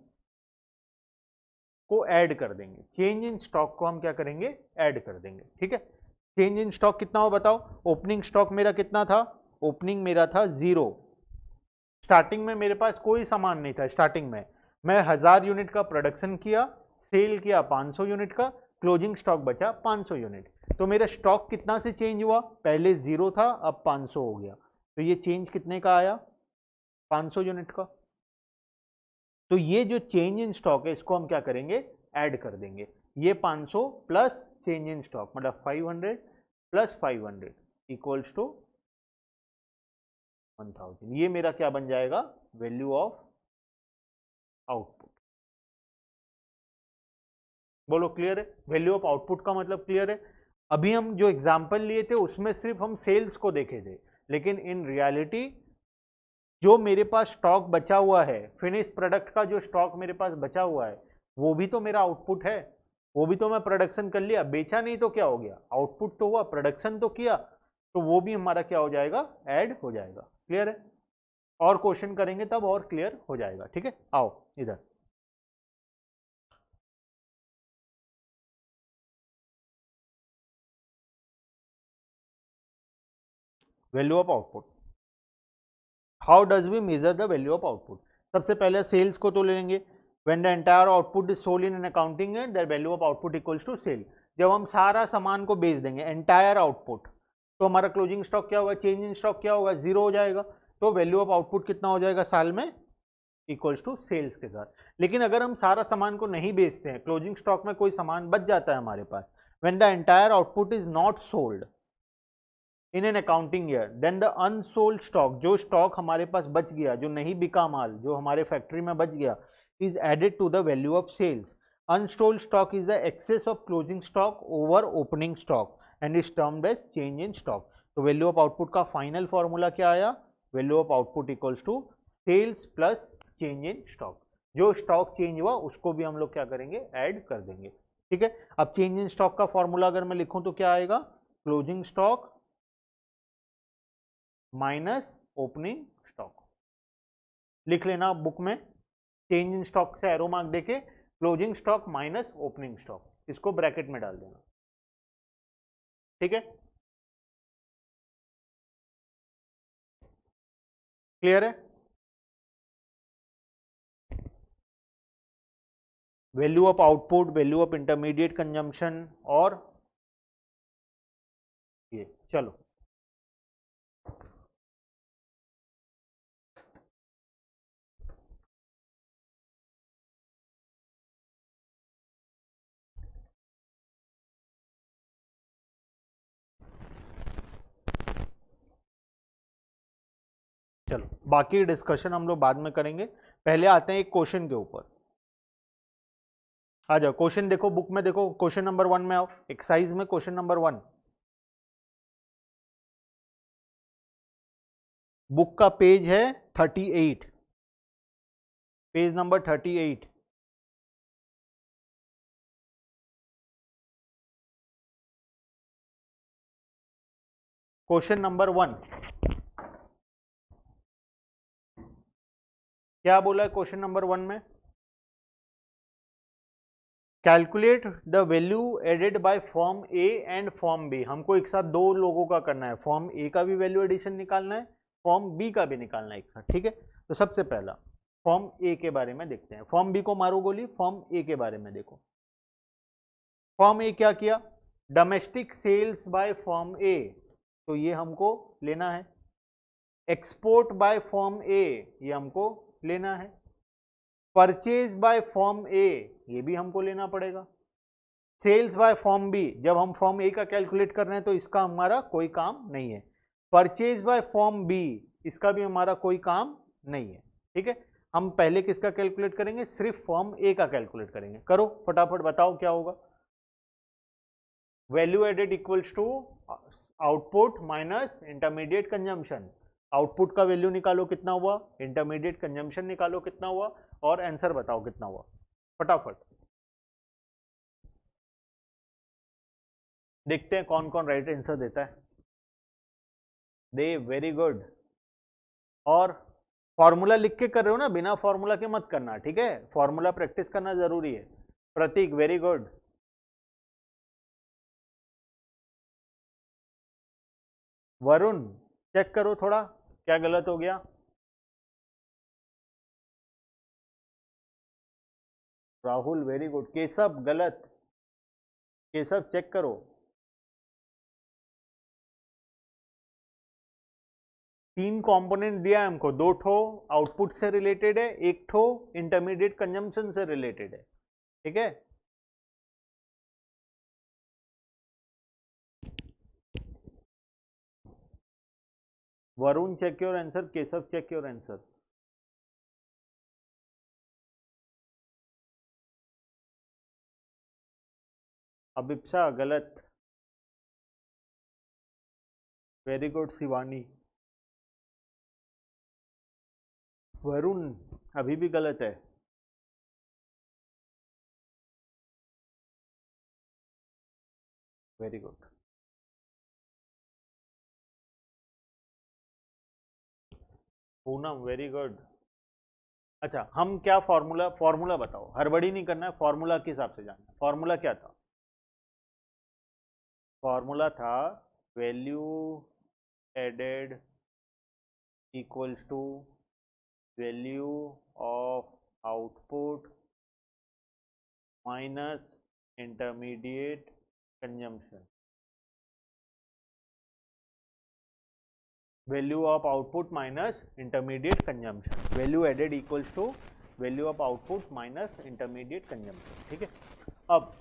को ऐड कर देंगे, चेंज इन स्टॉक को हम क्या करेंगे, ऐड कर देंगे, ठीक है। चेंज इन स्टॉक कितना हो बताओ, ओपनिंग स्टॉक मेरा कितना था, ओपनिंग मेरा था 0, स्टार्टिंग में मेरे पास कोई सामान नहीं था, स्टार्टिंग में मैं 1000 यूनिट का प्रोडक्शन किया, सेल किया 500 यूनिट का, क्लोजिंग स्टॉक बचा 500 यूनिट। तो मेरा स्टॉक कितना से चेंज हुआ, पहले 0 था अब 500 हो गया, तो ये चेंज कितने का आया, 500 यूनिट का। तो ये जो चेंज इन स्टॉक है इसको हम क्या करेंगे, ऐड कर देंगे। ये 500 प्लस चेंज इन स्टॉक मतलब 500 प्लस 500 इक्वल्स टू 1000। ये मेरा क्या बन जाएगा, वैल्यू ऑफ आउटपुट। बोलो क्लियर है, वैल्यू ऑफ आउटपुट का मतलब क्लियर है। अभी हम जो एग्जांपल लिए थे उसमें सिर्फ हम सेल्स को देखे थे, लेकिन इन रियलिटी जो मेरे पास स्टॉक बचा हुआ है, फिनिश प्रोडक्ट का जो स्टॉक मेरे पास बचा हुआ है, वो भी तो मेरा आउटपुट है। वो भी तो मैं प्रोडक्शन कर लिया, बेचा नहीं तो क्या हो गया, आउटपुट तो हुआ, प्रोडक्शन तो किया, तो वो भी हमारा क्या हो जाएगा, ऐड हो जाएगा। क्लियर है, और क्वेश्चन करेंगे तब और क्लियर हो जाएगा। ठीक है, आओ इधर। Value of output, how does we measure the value of output. सबसे पहले सेल्स को तो ले लेंगे, when the entire output is sold in an accounting the value of output equals to sale. जब हम सारा सामान को बेच देंगे एंटायर आउटपुट, तो हमारा क्लोजिंग स्टॉक क्या होगा, चेंज इन स्टॉक क्या होगा, 0 हो जाएगा। तो वैल्यू ऑफ आउटपुट कितना हो जाएगा साल में, इक्वल्स टू सेल्स के साथ। लेकिन अगर हम सारा सामान को नहीं बेचते हैं, क्लोजिंग स्टॉक में कोई सामान बच जाता है हमारे पास, when the entire output is not sold in an accounting year, then the unsold stock, जो स्टॉक हमारे पास बच गया, जो नहीं बिका माल, जो हमारे फैक्ट्री में बच गया, is added to the value of sales. Unsold stock is the excess of closing stock over opening stock and is termed as change in stock. तो वैल्यू ऑफ आउटपुट का फाइनल फॉर्मूला क्या आया, value of output equals to sales plus change in stock. जो stock change हुआ उसको भी हम लोग क्या करेंगे, ऐड कर देंगे। ठीक है, अब चेंज इन स्टॉक का फॉर्मूला अगर मैं लिखूं तो क्या आएगा, closing stock minus opening stock. लिख लेना बुक में, चेंज इन स्टॉक से एरो मार्क देके closing stock minus opening stock, इसको ब्रैकेट में डाल देना। ठीक है, क्लियर है। Value of output, value of intermediate consumption, और ये चलो चलो बाकी डिस्कशन हम लोग बाद में करेंगे, पहले आते हैं एक क्वेश्चन के ऊपर। आ जाओ, क्वेश्चन देखो बुक में, देखो क्वेश्चन नंबर 1 में आओ, एक्सरसाइज में क्वेश्चन नंबर 1, बुक का पेज है 38, पेज नंबर 38। क्वेश्चन नंबर 1 क्या बोला है, क्वेश्चन नंबर 1 में calculate the value added by form A and form B. हमको एक साथ दो लोगों का करना है, फॉर्म ए का भी वैल्यू एडिशन निकालना है, फॉर्म बी का भी निकालना है एक साथ। ठीक है, तो सबसे पहला फॉर्म ए के बारे में देखते हैं, फॉर्म बी को मारो गोली, फॉर्म ए के बारे में देखो। फॉर्म ए क्या किया, डोमेस्टिक सेल्स बाय फॉर्म ए, तो ये हमको लेना है। एक्सपोर्ट बाय फॉर्म ए, ये हमको लेना है। परचेज बाय फॉर्म ए, ये भी हमको लेना पड़ेगा। सेल्स बाय फॉर्म बी, जब हम फॉर्म ए का कैलकुलेट कर रहे हैं तो इसका हमारा कोई काम नहीं है। परचेज बाय फॉर्म बी, इसका भी हमारा कोई काम नहीं है। ठीक है, हम पहले किसका कैलकुलेट करेंगे, सिर्फ फॉर्म ए का कैलकुलेट करेंगे। करो फटाफट, बताओ क्या होगा। Value added equals to output minus intermediate consumption. Output का वैल्यू निकालो कितना हुआ, इंटरमीडिएट कंजम्पशन निकालो कितना हुआ, और आंसर बताओ कितना हुआ फटाफट। देखते हैं कौन कौन राइट आंसर देता है। दे, वेरी गुड। और फॉर्मूला लिख के कर रहे हो ना, बिना फॉर्मूला के मत करना, ठीक है, फॉर्मूला प्रैक्टिस करना जरूरी है। प्रतीक, वेरी गुड। वरुण, चेक करो थोड़ा क्या गलत हो गया। Rahul, very good. केशव, गलत। ये सब चेक करो। तीन कंपोनेंट दिया है हमको, दो ठो आउटपुट से रिलेटेड है, एक ठो इंटरमीडिएट कंजम्पशन से रिलेटेड है, ठीक है। Varun check your answer, Keshav check your answer. Abhipsa गलत। Very good Shivani. वरुण अभी भी गलत है। Very good. Poonam very good. अच्छा, हम क्या फॉर्मूला, फॉर्मूला बताओ, हड़बड़ी नहीं करना है, फॉर्मूला के हिसाब से जानना है। फॉर्मूला क्या था? फॉर्मूला था value added equals to value of output minus intermediate consumption. Value of output minus intermediate consumption, value added equals to value of output minus intermediate consumption, ठीक है। अब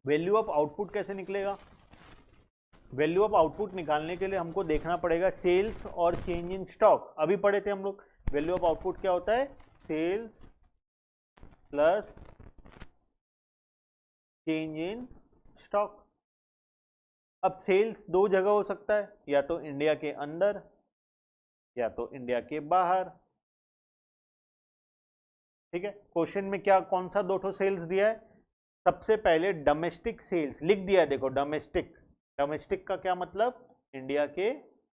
वैल्यू ऑफ आउटपुट कैसे निकलेगा? Value of output निकालने के लिए हमको देखना पड़ेगा सेल्स और चेंज इन स्टॉक। अभी पढ़े थे हम लोग, वैल्यू ऑफ आउटपुट क्या होता है? Sales plus change in stock. अब सेल्स दो जगह हो सकता है, या तो इंडिया के अंदर या तो इंडिया के बाहर, ठीक है। क्वेश्चन में क्या, कौन सा दो ठो सेल्स दिया है? सबसे पहले डोमेस्टिक सेल्स लिख दिया है, देखो डोमेस्टिक। डोमेस्टिक का क्या मतलब? इंडिया के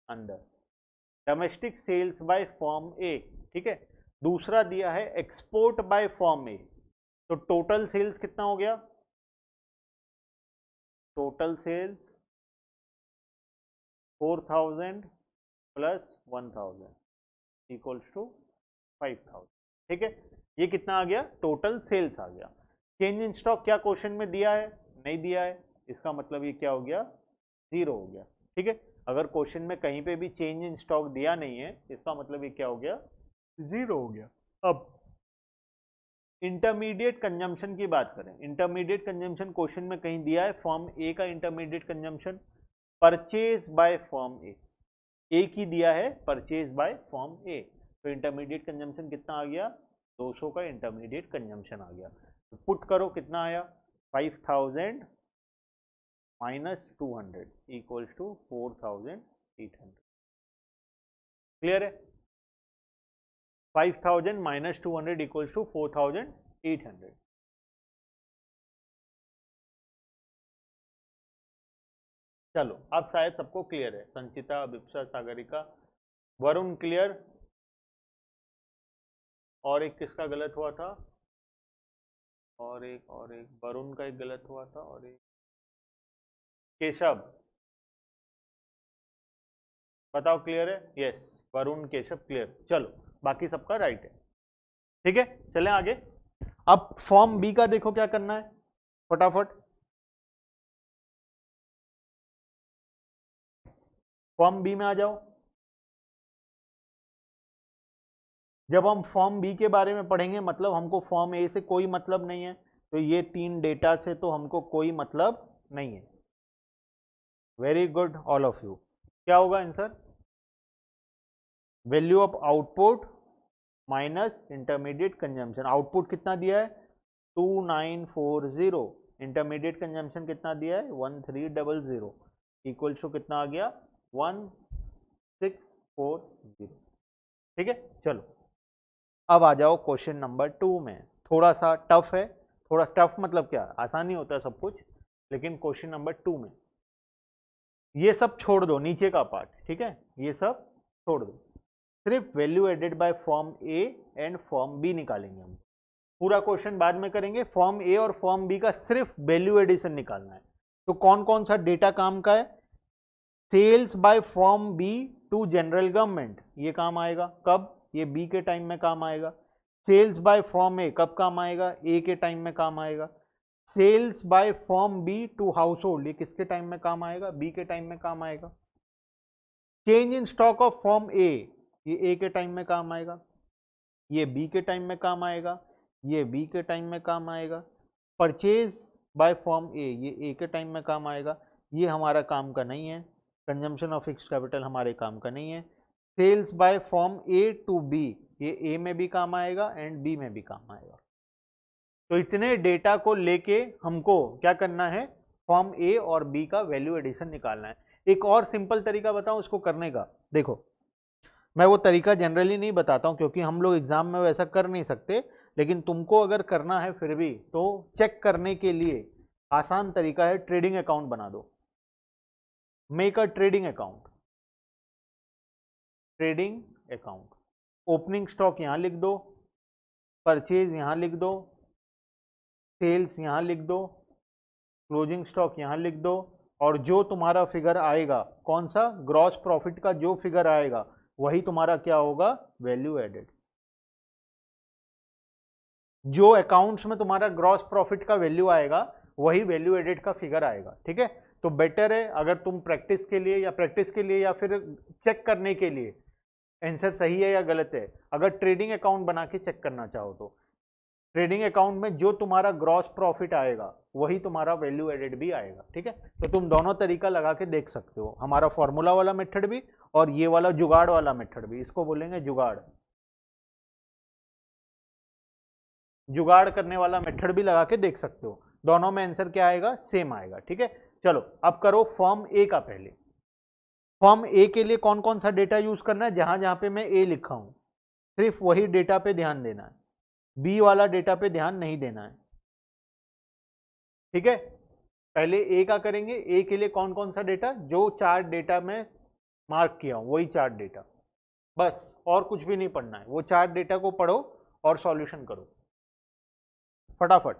अंदर। डोमेस्टिक सेल्स बाय फर्म ए, ठीक है। दूसरा दिया है एक्सपोर्ट बाय फर्म ए। तो टोटल सेल्स कितना हो गया? Total sales 4000 plus 1000 equals to 5000, ठीक है। ये कितना आ गया? टोटल सेल्स आ गया। चेंज इन स्टॉक क्या क्वेश्चन में दिया है? नहीं दिया है, इसका मतलब ये क्या हो गया? जीरो हो गया, ठीक है। अगर क्वेश्चन में कहीं पे भी चेंज इन स्टॉक दिया नहीं है, इसका मतलब ये क्या हो गया? जीरो हो गया। अब इंटरमीडिएट कंजम्पशन की बात करें। इंटरमीडिएट कंजम्पशन क्वेश्चन में कहीं दिया है, फर्म ए का intermediate consumption purchase by firm A, एक ही दिया है, परचेज बाय फर्म ए। तो इंटरमीडिएट कंजम्पशन कितना आ गया? 200 का इंटरमीडिएट कंजम्पशन आ गया। तो पुट करो, कितना आया? 5000 माइनस 200 इक्वल्स टू 4800। क्लियर है? 5000 माइनस 200 इक्वल्स टू 4800। चलो, अब शायद सबको क्लियर है। संचिता, अभिप्सा, सागरिका, वरुण क्लियर? और एक किसका गलत हुआ था? और एक वरुण का एक गलत हुआ था, और एक केशव। बताओ क्लियर है? Yes, Varun Keshav clear. चलो, बाकी सबका राइट है, ठीक है। चलें आगे। अब फॉर्म बी का देखो क्या करना है, फटाफट। फॉर्म बी में आ जाओ। जब हम फॉर्म बी के बारे में पढ़ेंगे, मतलब हमको फॉर्म ए से कोई मतलब नहीं है, तो ये तीन डेटा से तो हमको कोई मतलब नहीं है। Very good all of you. क्या होगा answer? Value of output minus intermediate consumption. Output कितना दिया है? 2940। इंटरमीडिएट कंजम्पशन कितना दिया है? 1300 इक्वल टू कितना आ गया? 1640, ठीक है। चलो, अब आ जाओ क्वेश्चन नंबर 2 में। थोड़ा सा टफ है, थोड़ा टफ मतलब क्या, आसानी होता है सब कुछ, लेकिन क्वेश्चन नंबर 2 में ये सब छोड़ दो, नीचे का पार्ट, ठीक है, ये सब छोड़ दो। सिर्फ value added by form A and form B निकालेंगे हम। पूरा क्वेश्चन बाद में करेंगे। फॉर्म ए और फॉर्म बी का सिर्फ वैल्यू एडिशन निकालना है। तो कौन कौन सा डेटा काम का है? Sales by form B to general government, ये काम आएगा कब? ये बी के टाइम में काम आएगा। सेल्स बाय फॉर्म ए कब काम आएगा? ए के टाइम में काम आएगा। Sales by firm B to household, ये किसके टाइम में काम आएगा? बी के टाइम में काम आएगा। Change in stock of firm A, ये ए के टाइम में काम आएगा, ये बी के टाइम में काम आएगा, ये बी के टाइम में काम आएगा। परचेज बाय फर्म ए, ये ए के टाइम में काम आएगा, ये हमारा काम का नहीं है। कंजम्पशन ऑफ फिक्स्ड कैपिटल हमारे काम का नहीं है। Sales by firm A to B, ये ए में भी काम आएगा एंड बी में भी काम आएगा। तो इतने डेटा को लेके हमको क्या करना है? फर्म ए और बी का वैल्यू एडिशन निकालना है। एक और सिंपल तरीका बताऊं इसको करने का। देखो, मैं वो तरीका जनरली नहीं बताता हूं क्योंकि हम लोग एग्जाम में वैसा कर नहीं सकते, लेकिन तुमको अगर करना है फिर भी तो चेक करने के लिए आसान तरीका है, ट्रेडिंग अकाउंट बना दो। Make a trading account, trading account. Opening stock यहां लिख दो, परचेज यहां लिख दो, सेल्स यहां लिख दो, क्लोजिंग स्टॉक यहां लिख दो, और जो तुम्हारा फिगर आएगा कौन सा? ग्रॉस प्रॉफिट का जो फिगर आएगा वही तुम्हारा क्या होगा? Value added. जो अकाउंट्स में तुम्हारा ग्रॉस प्रॉफिट का वैल्यू आएगा वही वैल्यू एडेड का फिगर आएगा। ठीक है, तो बेटर है अगर तुम प्रैक्टिस के लिए या फिर चेक करने के लिए आंसर सही है या गलत है, अगर ट्रेडिंग अकाउंट बना के चेक करना चाहो तो ट्रेडिंग अकाउंट में जो तुम्हारा ग्रॉस प्रॉफिट आएगा वही तुम्हारा वैल्यू एडेड भी आएगा। ठीक है, तो तुम दोनों तरीका लगा के देख सकते हो, हमारा फॉर्मूला वाला मेथड भी और ये वाला जुगाड़ वाला मेथड भी, इसको बोलेंगे जुगाड़। जुगाड़ करने वाला मेथड भी लगा के देख सकते हो, दोनों में आंसर क्या आएगा? सेम आएगा। ठीक है, चलो अब करो फॉर्म ए का। पहले फॉर्म ए के लिए कौन कौन सा डेटा यूज करना है? जहां जहां पे मैं ए लिखा हूं सिर्फ वही डेटा पे ध्यान देना है, बी वाला डेटा पे ध्यान नहीं देना है। ठीक है, पहले ए का करेंगे। ए के लिए कौन कौन सा डेटा? जो चार डेटा में मार्क किया हूं वही चार डेटा, बस और कुछ भी नहीं पढ़ना है। वो चार डेटा को पढ़ो और सॉल्यूशन करो फटाफट।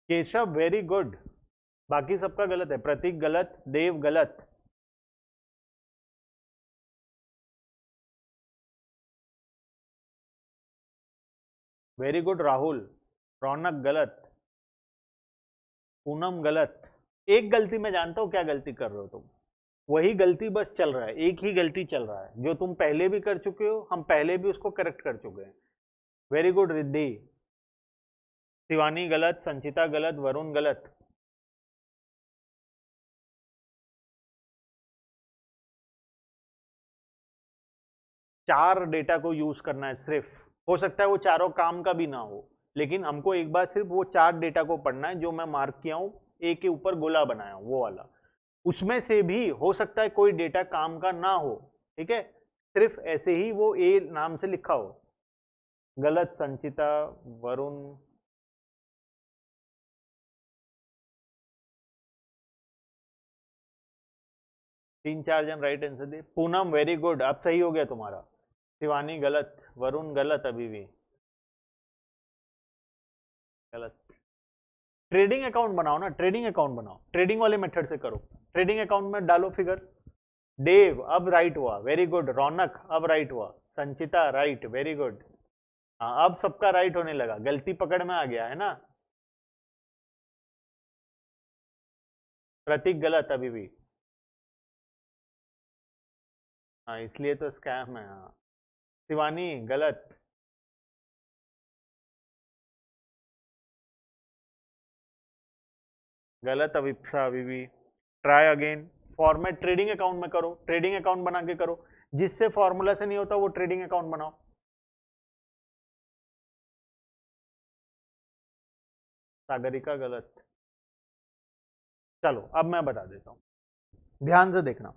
केशव वेरी गुड, बाकी सबका गलत है। प्रतीक गलत, देव गलत, वेरी गुड राहुल। रौनक गलत, पूनम गलत। एक गलती मैं जानता हूं क्या गलती कर रहे हो तुम, वही गलती बस चल रहा है, एक ही गलती चल रहा है जो तुम पहले भी कर चुके हो, हम पहले भी उसको करेक्ट कर चुके हैं। Very good Riddhi. शिवानी गलत, संचिता गलत, वरुण गलत। चार डेटा को यूज करना है सिर्फ, हो सकता है वो चारों काम का भी ना हो, लेकिन हमको एक बार सिर्फ वो चार डेटा को पढ़ना है जो मैं मार्क किया हूं, ए के ऊपर गोला बनाया हूं वो वाला। उसमें से भी हो सकता है कोई डेटा काम का ना हो। ठीक है, सिर्फ ऐसे ही वो ए नाम से लिखा हो। गलत संचिता, वरुण। तीन चार जन राइट आंसर दे। पूनम वेरी गुड, अब सही हो गया तुम्हारा। शिवानी गलत, वरुण गलत, अभी भी गलत। ट्रेडिंग अकाउंट बनाओ ना, ट्रेडिंग अकाउंट बनाओ, ट्रेडिंग वाले मेथड से करो। ट्रेडिंग अकाउंट में डालो फिगर। देव अब राइट हुआ, वेरी गुड। रौनक अब राइट हुआ। संचिता राइट, वेरी गुड। हाँ, अब सबका राइट होने लगा, गलती पकड़ में आ गया है ना। प्रतीक गलत अभी भी। हाँ, इसलिए तो स्कैम है। हाँ, शिवानी गलत। गलत अभिप्सा अभी भी। Try again. Format trading account में करो, ट्रेडिंग अकाउंट बना के करो। जिससे फॉर्मूला से नहीं होता वो ट्रेडिंग अकाउंट बनाओ। सागरिका गलत। चलो अब मैं बता देता हूं, ध्यान से देखना।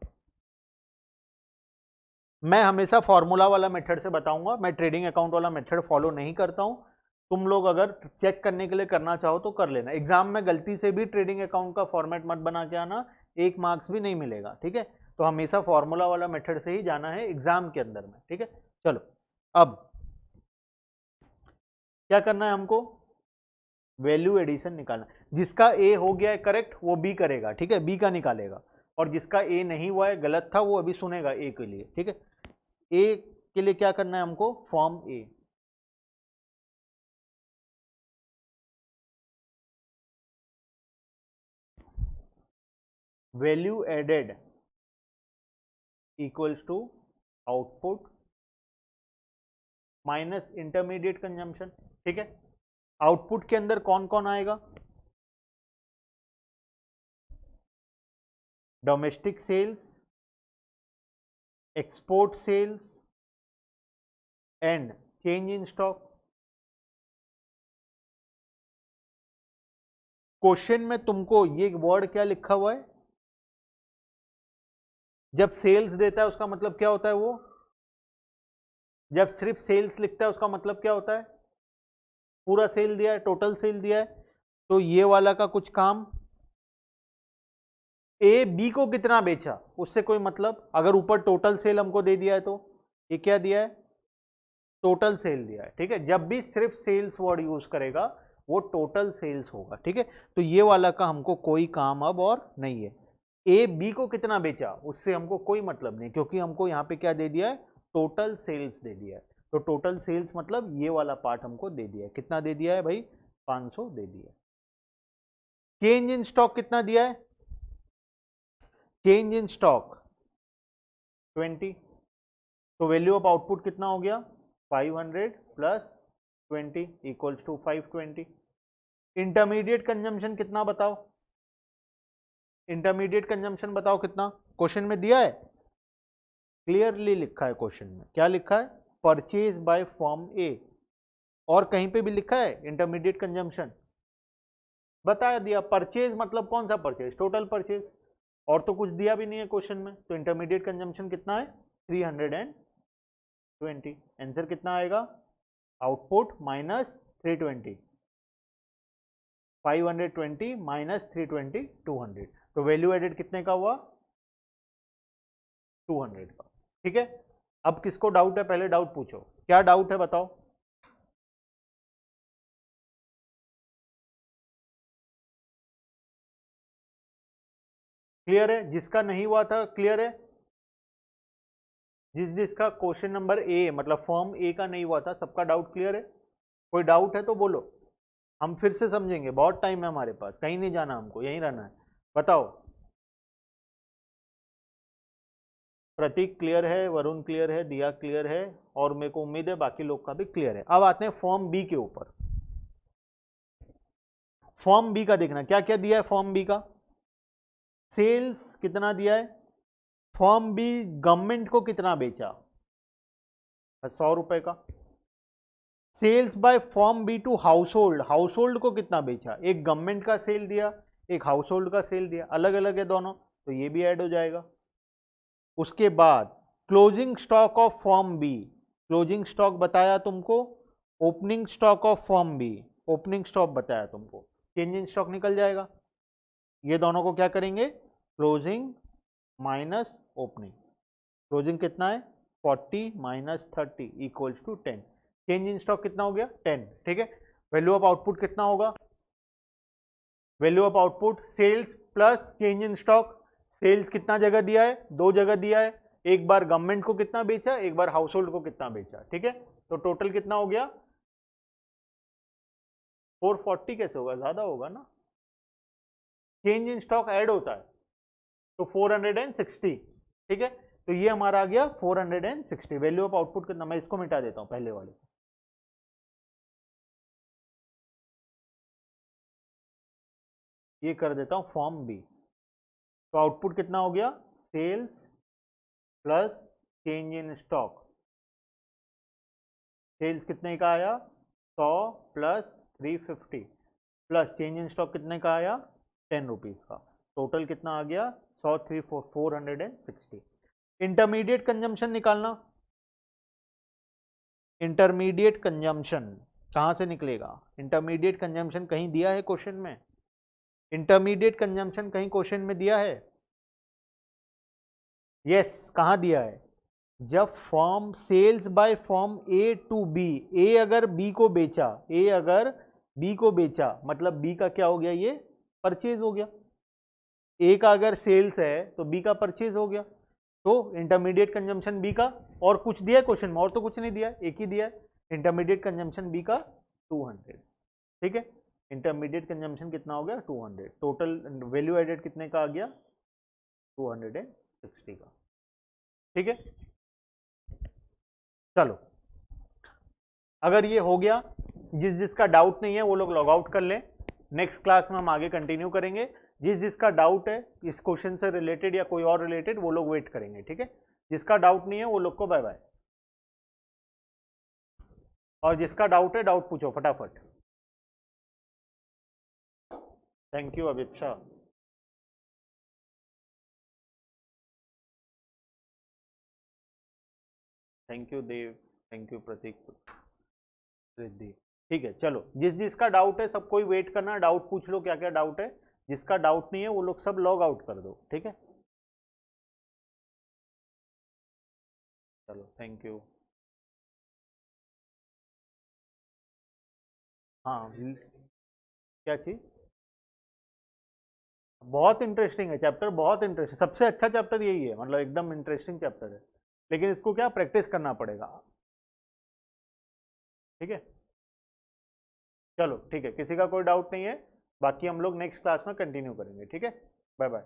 मैं हमेशा फॉर्मूला वाला मेथड से बताऊंगा, मैं ट्रेडिंग अकाउंट वाला मेथड फॉलो नहीं करता हूं। तुम लोग अगर चेक करने के लिए करना चाहो तो कर लेना। एग्जाम में गलती से भी ट्रेडिंग अकाउंट का फॉर्मेट मत बना के आना, 1 मार्क्स भी नहीं मिलेगा। ठीक है, तो हमेशा फॉर्मूला वाला मेथड से ही जाना है एग्जाम के अंदर में, ठीक है। चलो अब क्या करना है हमको, वैल्यू एडिशन निकालना। जिसका ए हो गया है करेक्ट वो बी करेगा, ठीक है, बी का निकालेगा, और जिसका ए नहीं हुआ है गलत था वो अभी सुनेगा ए के लिए, ठीक है। ए के लिए क्या करना है हमको, form A, value added equals to output minus intermediate consumption, ठीक है। आउटपुट के अंदर कौन कौन आएगा, domestic sales, export sales and change in stock. Question में तुमको ये वर्ड क्या लिखा हुआ है, जब सेल्स देता है उसका मतलब क्या होता है, वो जब सिर्फ सेल्स लिखता है उसका मतलब क्या होता है, पूरा सेल दिया है, टोटल सेल दिया है। तो ये वाला का कुछ काम, ए बी को कितना बेचा उससे कोई मतलब, अगर ऊपर टोटल सेल हमको दे दिया है तो ये क्या दिया है, टोटल सेल दिया है, ठीक है। जब भी सिर्फ सेल्स वर्ड यूज करेगा वो टोटल सेल्स होगा, ठीक है। तो ये वाला का हमको कोई काम अब और नहीं है। ए बी को कितना बेचा उससे हमको कोई मतलब नहीं, क्योंकि हमको यहाँ पे क्या दे दिया है, टोटल सेल्स दे दिया है। तो टोटल सेल्स मतलब ये वाला पार्ट हमको दे दिया है, कितना दे दिया है भाई, 500 दे दिया है। चेंज इन स्टॉक कितना दिया है, चेंज इन स्टॉक 20, तो वैल्यू ऑफ आउटपुट कितना हो गया, 500 plus 20 equals to 520। Intermediate consumption कितना बताओ, इंटरमीडिएट कंजम्पशन बताओ कितना, क्वेश्चन में दिया है, क्लियरली लिखा है क्वेश्चन में, क्या लिखा है, परचेज बाय फॉर्म ए, और कहीं पे भी लिखा है इंटरमीडिएट कंजम्पशन, बता दिया। परचेज मतलब कौन सा परचेज, टोटल परचेज, और तो कुछ दिया भी नहीं है क्वेश्चन में। तो इंटरमीडिएट कंजम्पशन कितना है, 320। आंसर कितना आएगा, आउटपुट माइनस 320, 520 माइनस 320 200। तो वैल्यू एडेड कितने का हुआ, 200 का, ठीक है। अब किसको डाउट है, पहले डाउट पूछो, क्या डाउट है बताओ। क्लियर है, जिसका नहीं हुआ था क्लियर है, जिसका क्वेश्चन नंबर ए मतलब फॉर्म ए का नहीं हुआ था सबका डाउट क्लियर है। कोई डाउट है तो बोलो, हम फिर से समझेंगे, बहुत टाइम है हमारे पास, कहीं नहीं जाना हमको, यहीं रहना है। बताओ, प्रतीक क्लियर है, वरुण क्लियर है, दिया क्लियर है, और मेरे को उम्मीद है बाकी लोग का भी क्लियर है। अब आते हैं फॉर्म बी के ऊपर। फॉर्म बी का देखना क्या क्या दिया है, फॉर्म बी का सेल्स कितना दिया है, फॉर्म बी गवर्नमेंट को कितना बेचा, 100 रुपए का। Sales by form B to household, household को कितना बेचा, एक गवर्नमेंट का सेल दिया, एक हाउस होल्ड का सेल दिया, अलग अलग है दोनों, तो ये भी ऐड हो जाएगा। उसके बाद closing stock of form B, closing stock बताया तुमको, opening stock of form B, opening stock बताया तुमको, चेंज इन स्टॉक निकल जाएगा। ये दोनों को क्या करेंगे, क्लोजिंग माइनस ओपनिंग, क्लोजिंग कितना है 40 minus 30 equals to 10, change in stock कितना हो गया 10, ठीक है। वैल्यू ऑफ आउटपुट कितना होगा, value of output sales plus change in stock, sales कितना जगह दिया है, 2 जगह दिया है, एक बार गवर्नमेंट को कितना बेचा, एक बार हाउस होल्ड को कितना बेचा, ठीक है। तो टोटल कितना हो गया 440, कैसे होगा, ज्यादा होगा ना, चेंज इन स्टॉक ऐड होता है तो 460, ठीक है। तो ये हमारा आ गया 460। वैल्यू ऑफ आउटपुट कितना, मैं इसको मिटा देता हूं पहले वाले, ये कर देता हूं फॉर्म बी। तो आउटपुट कितना हो गया, sales plus change in stock, sales कितने का आया 100 plus 350 plus change in stock कितने का आया 10 रुपीज का, टोटल कितना आ गया 100 3 460। इंटरमीडिएट कंजम्पशन निकालना, इंटरमीडिएट कंजम्पशन कहां से निकलेगा, इंटरमीडिएट कंजम्पशन कहीं दिया है क्वेश्चन में, इंटरमीडिएट कंजम्पशन कहीं क्वेश्चन में दिया है, यस, कहाँ दिया है? जब firm sales by firm A to B, A अगर बी को बेचा, ए अगर बी को बेचा मतलब बी का क्या हो गया? ये परचेज हो गया। ए का अगर सेल्स है तो बी का परचेज हो गया। तो इंटरमीडिएट कंजम्पशन बी का, और कुछ दिया है क्वेश्चन में? और तो कुछ नहीं दिया है, एक ही दिया है, इंटरमीडिएट कंजम्पशन बी का 200। ठीक है, इंटरमीडिएट कंजम्पशन कितना हो गया? 200। टोटल वैल्यू एडेड कितने का आ गया? 260 का। ठीक है, चलो अगर ये हो गया, जिसका डाउट नहीं है वो लोग लॉग आउट कर लें। नेक्स्ट क्लास में हम आगे कंटिन्यू करेंगे। जिसका डाउट है इस क्वेश्चन से रिलेटेड या कोई और रिलेटेड, वो लोग वेट करेंगे। ठीक है, जिसका डाउट नहीं है वो लोग को बाय बाय, और जिसका डाउट है डाउट पूछो फटाफट। Thank you Abhipsa. Thank you Dev. Thank you Prateek, Riddhi. ठीक है, चलो जिसका डाउट है सब कोई वेट करना, डाउट पूछ लो क्या क्या डाउट है। जिसका डाउट नहीं है वो लोग सब लॉग आउट कर दो। ठीक है, चलो थैंक यू। हाँ, क्या चीज? बहुत इंटरेस्टिंग है चैप्टर, बहुत इंटरेस्टिंग, सबसे अच्छा चैप्टर यही है, मतलब एकदम इंटरेस्टिंग चैप्टर है। लेकिन इसको क्या प्रैक्टिस करना पड़ेगा। ठीक है, चलो ठीक है, किसी का कोई डाउट नहीं है, बाकी हम लोग नेक्स्ट क्लास में कंटिन्यू करेंगे। ठीक है, बाय बाय।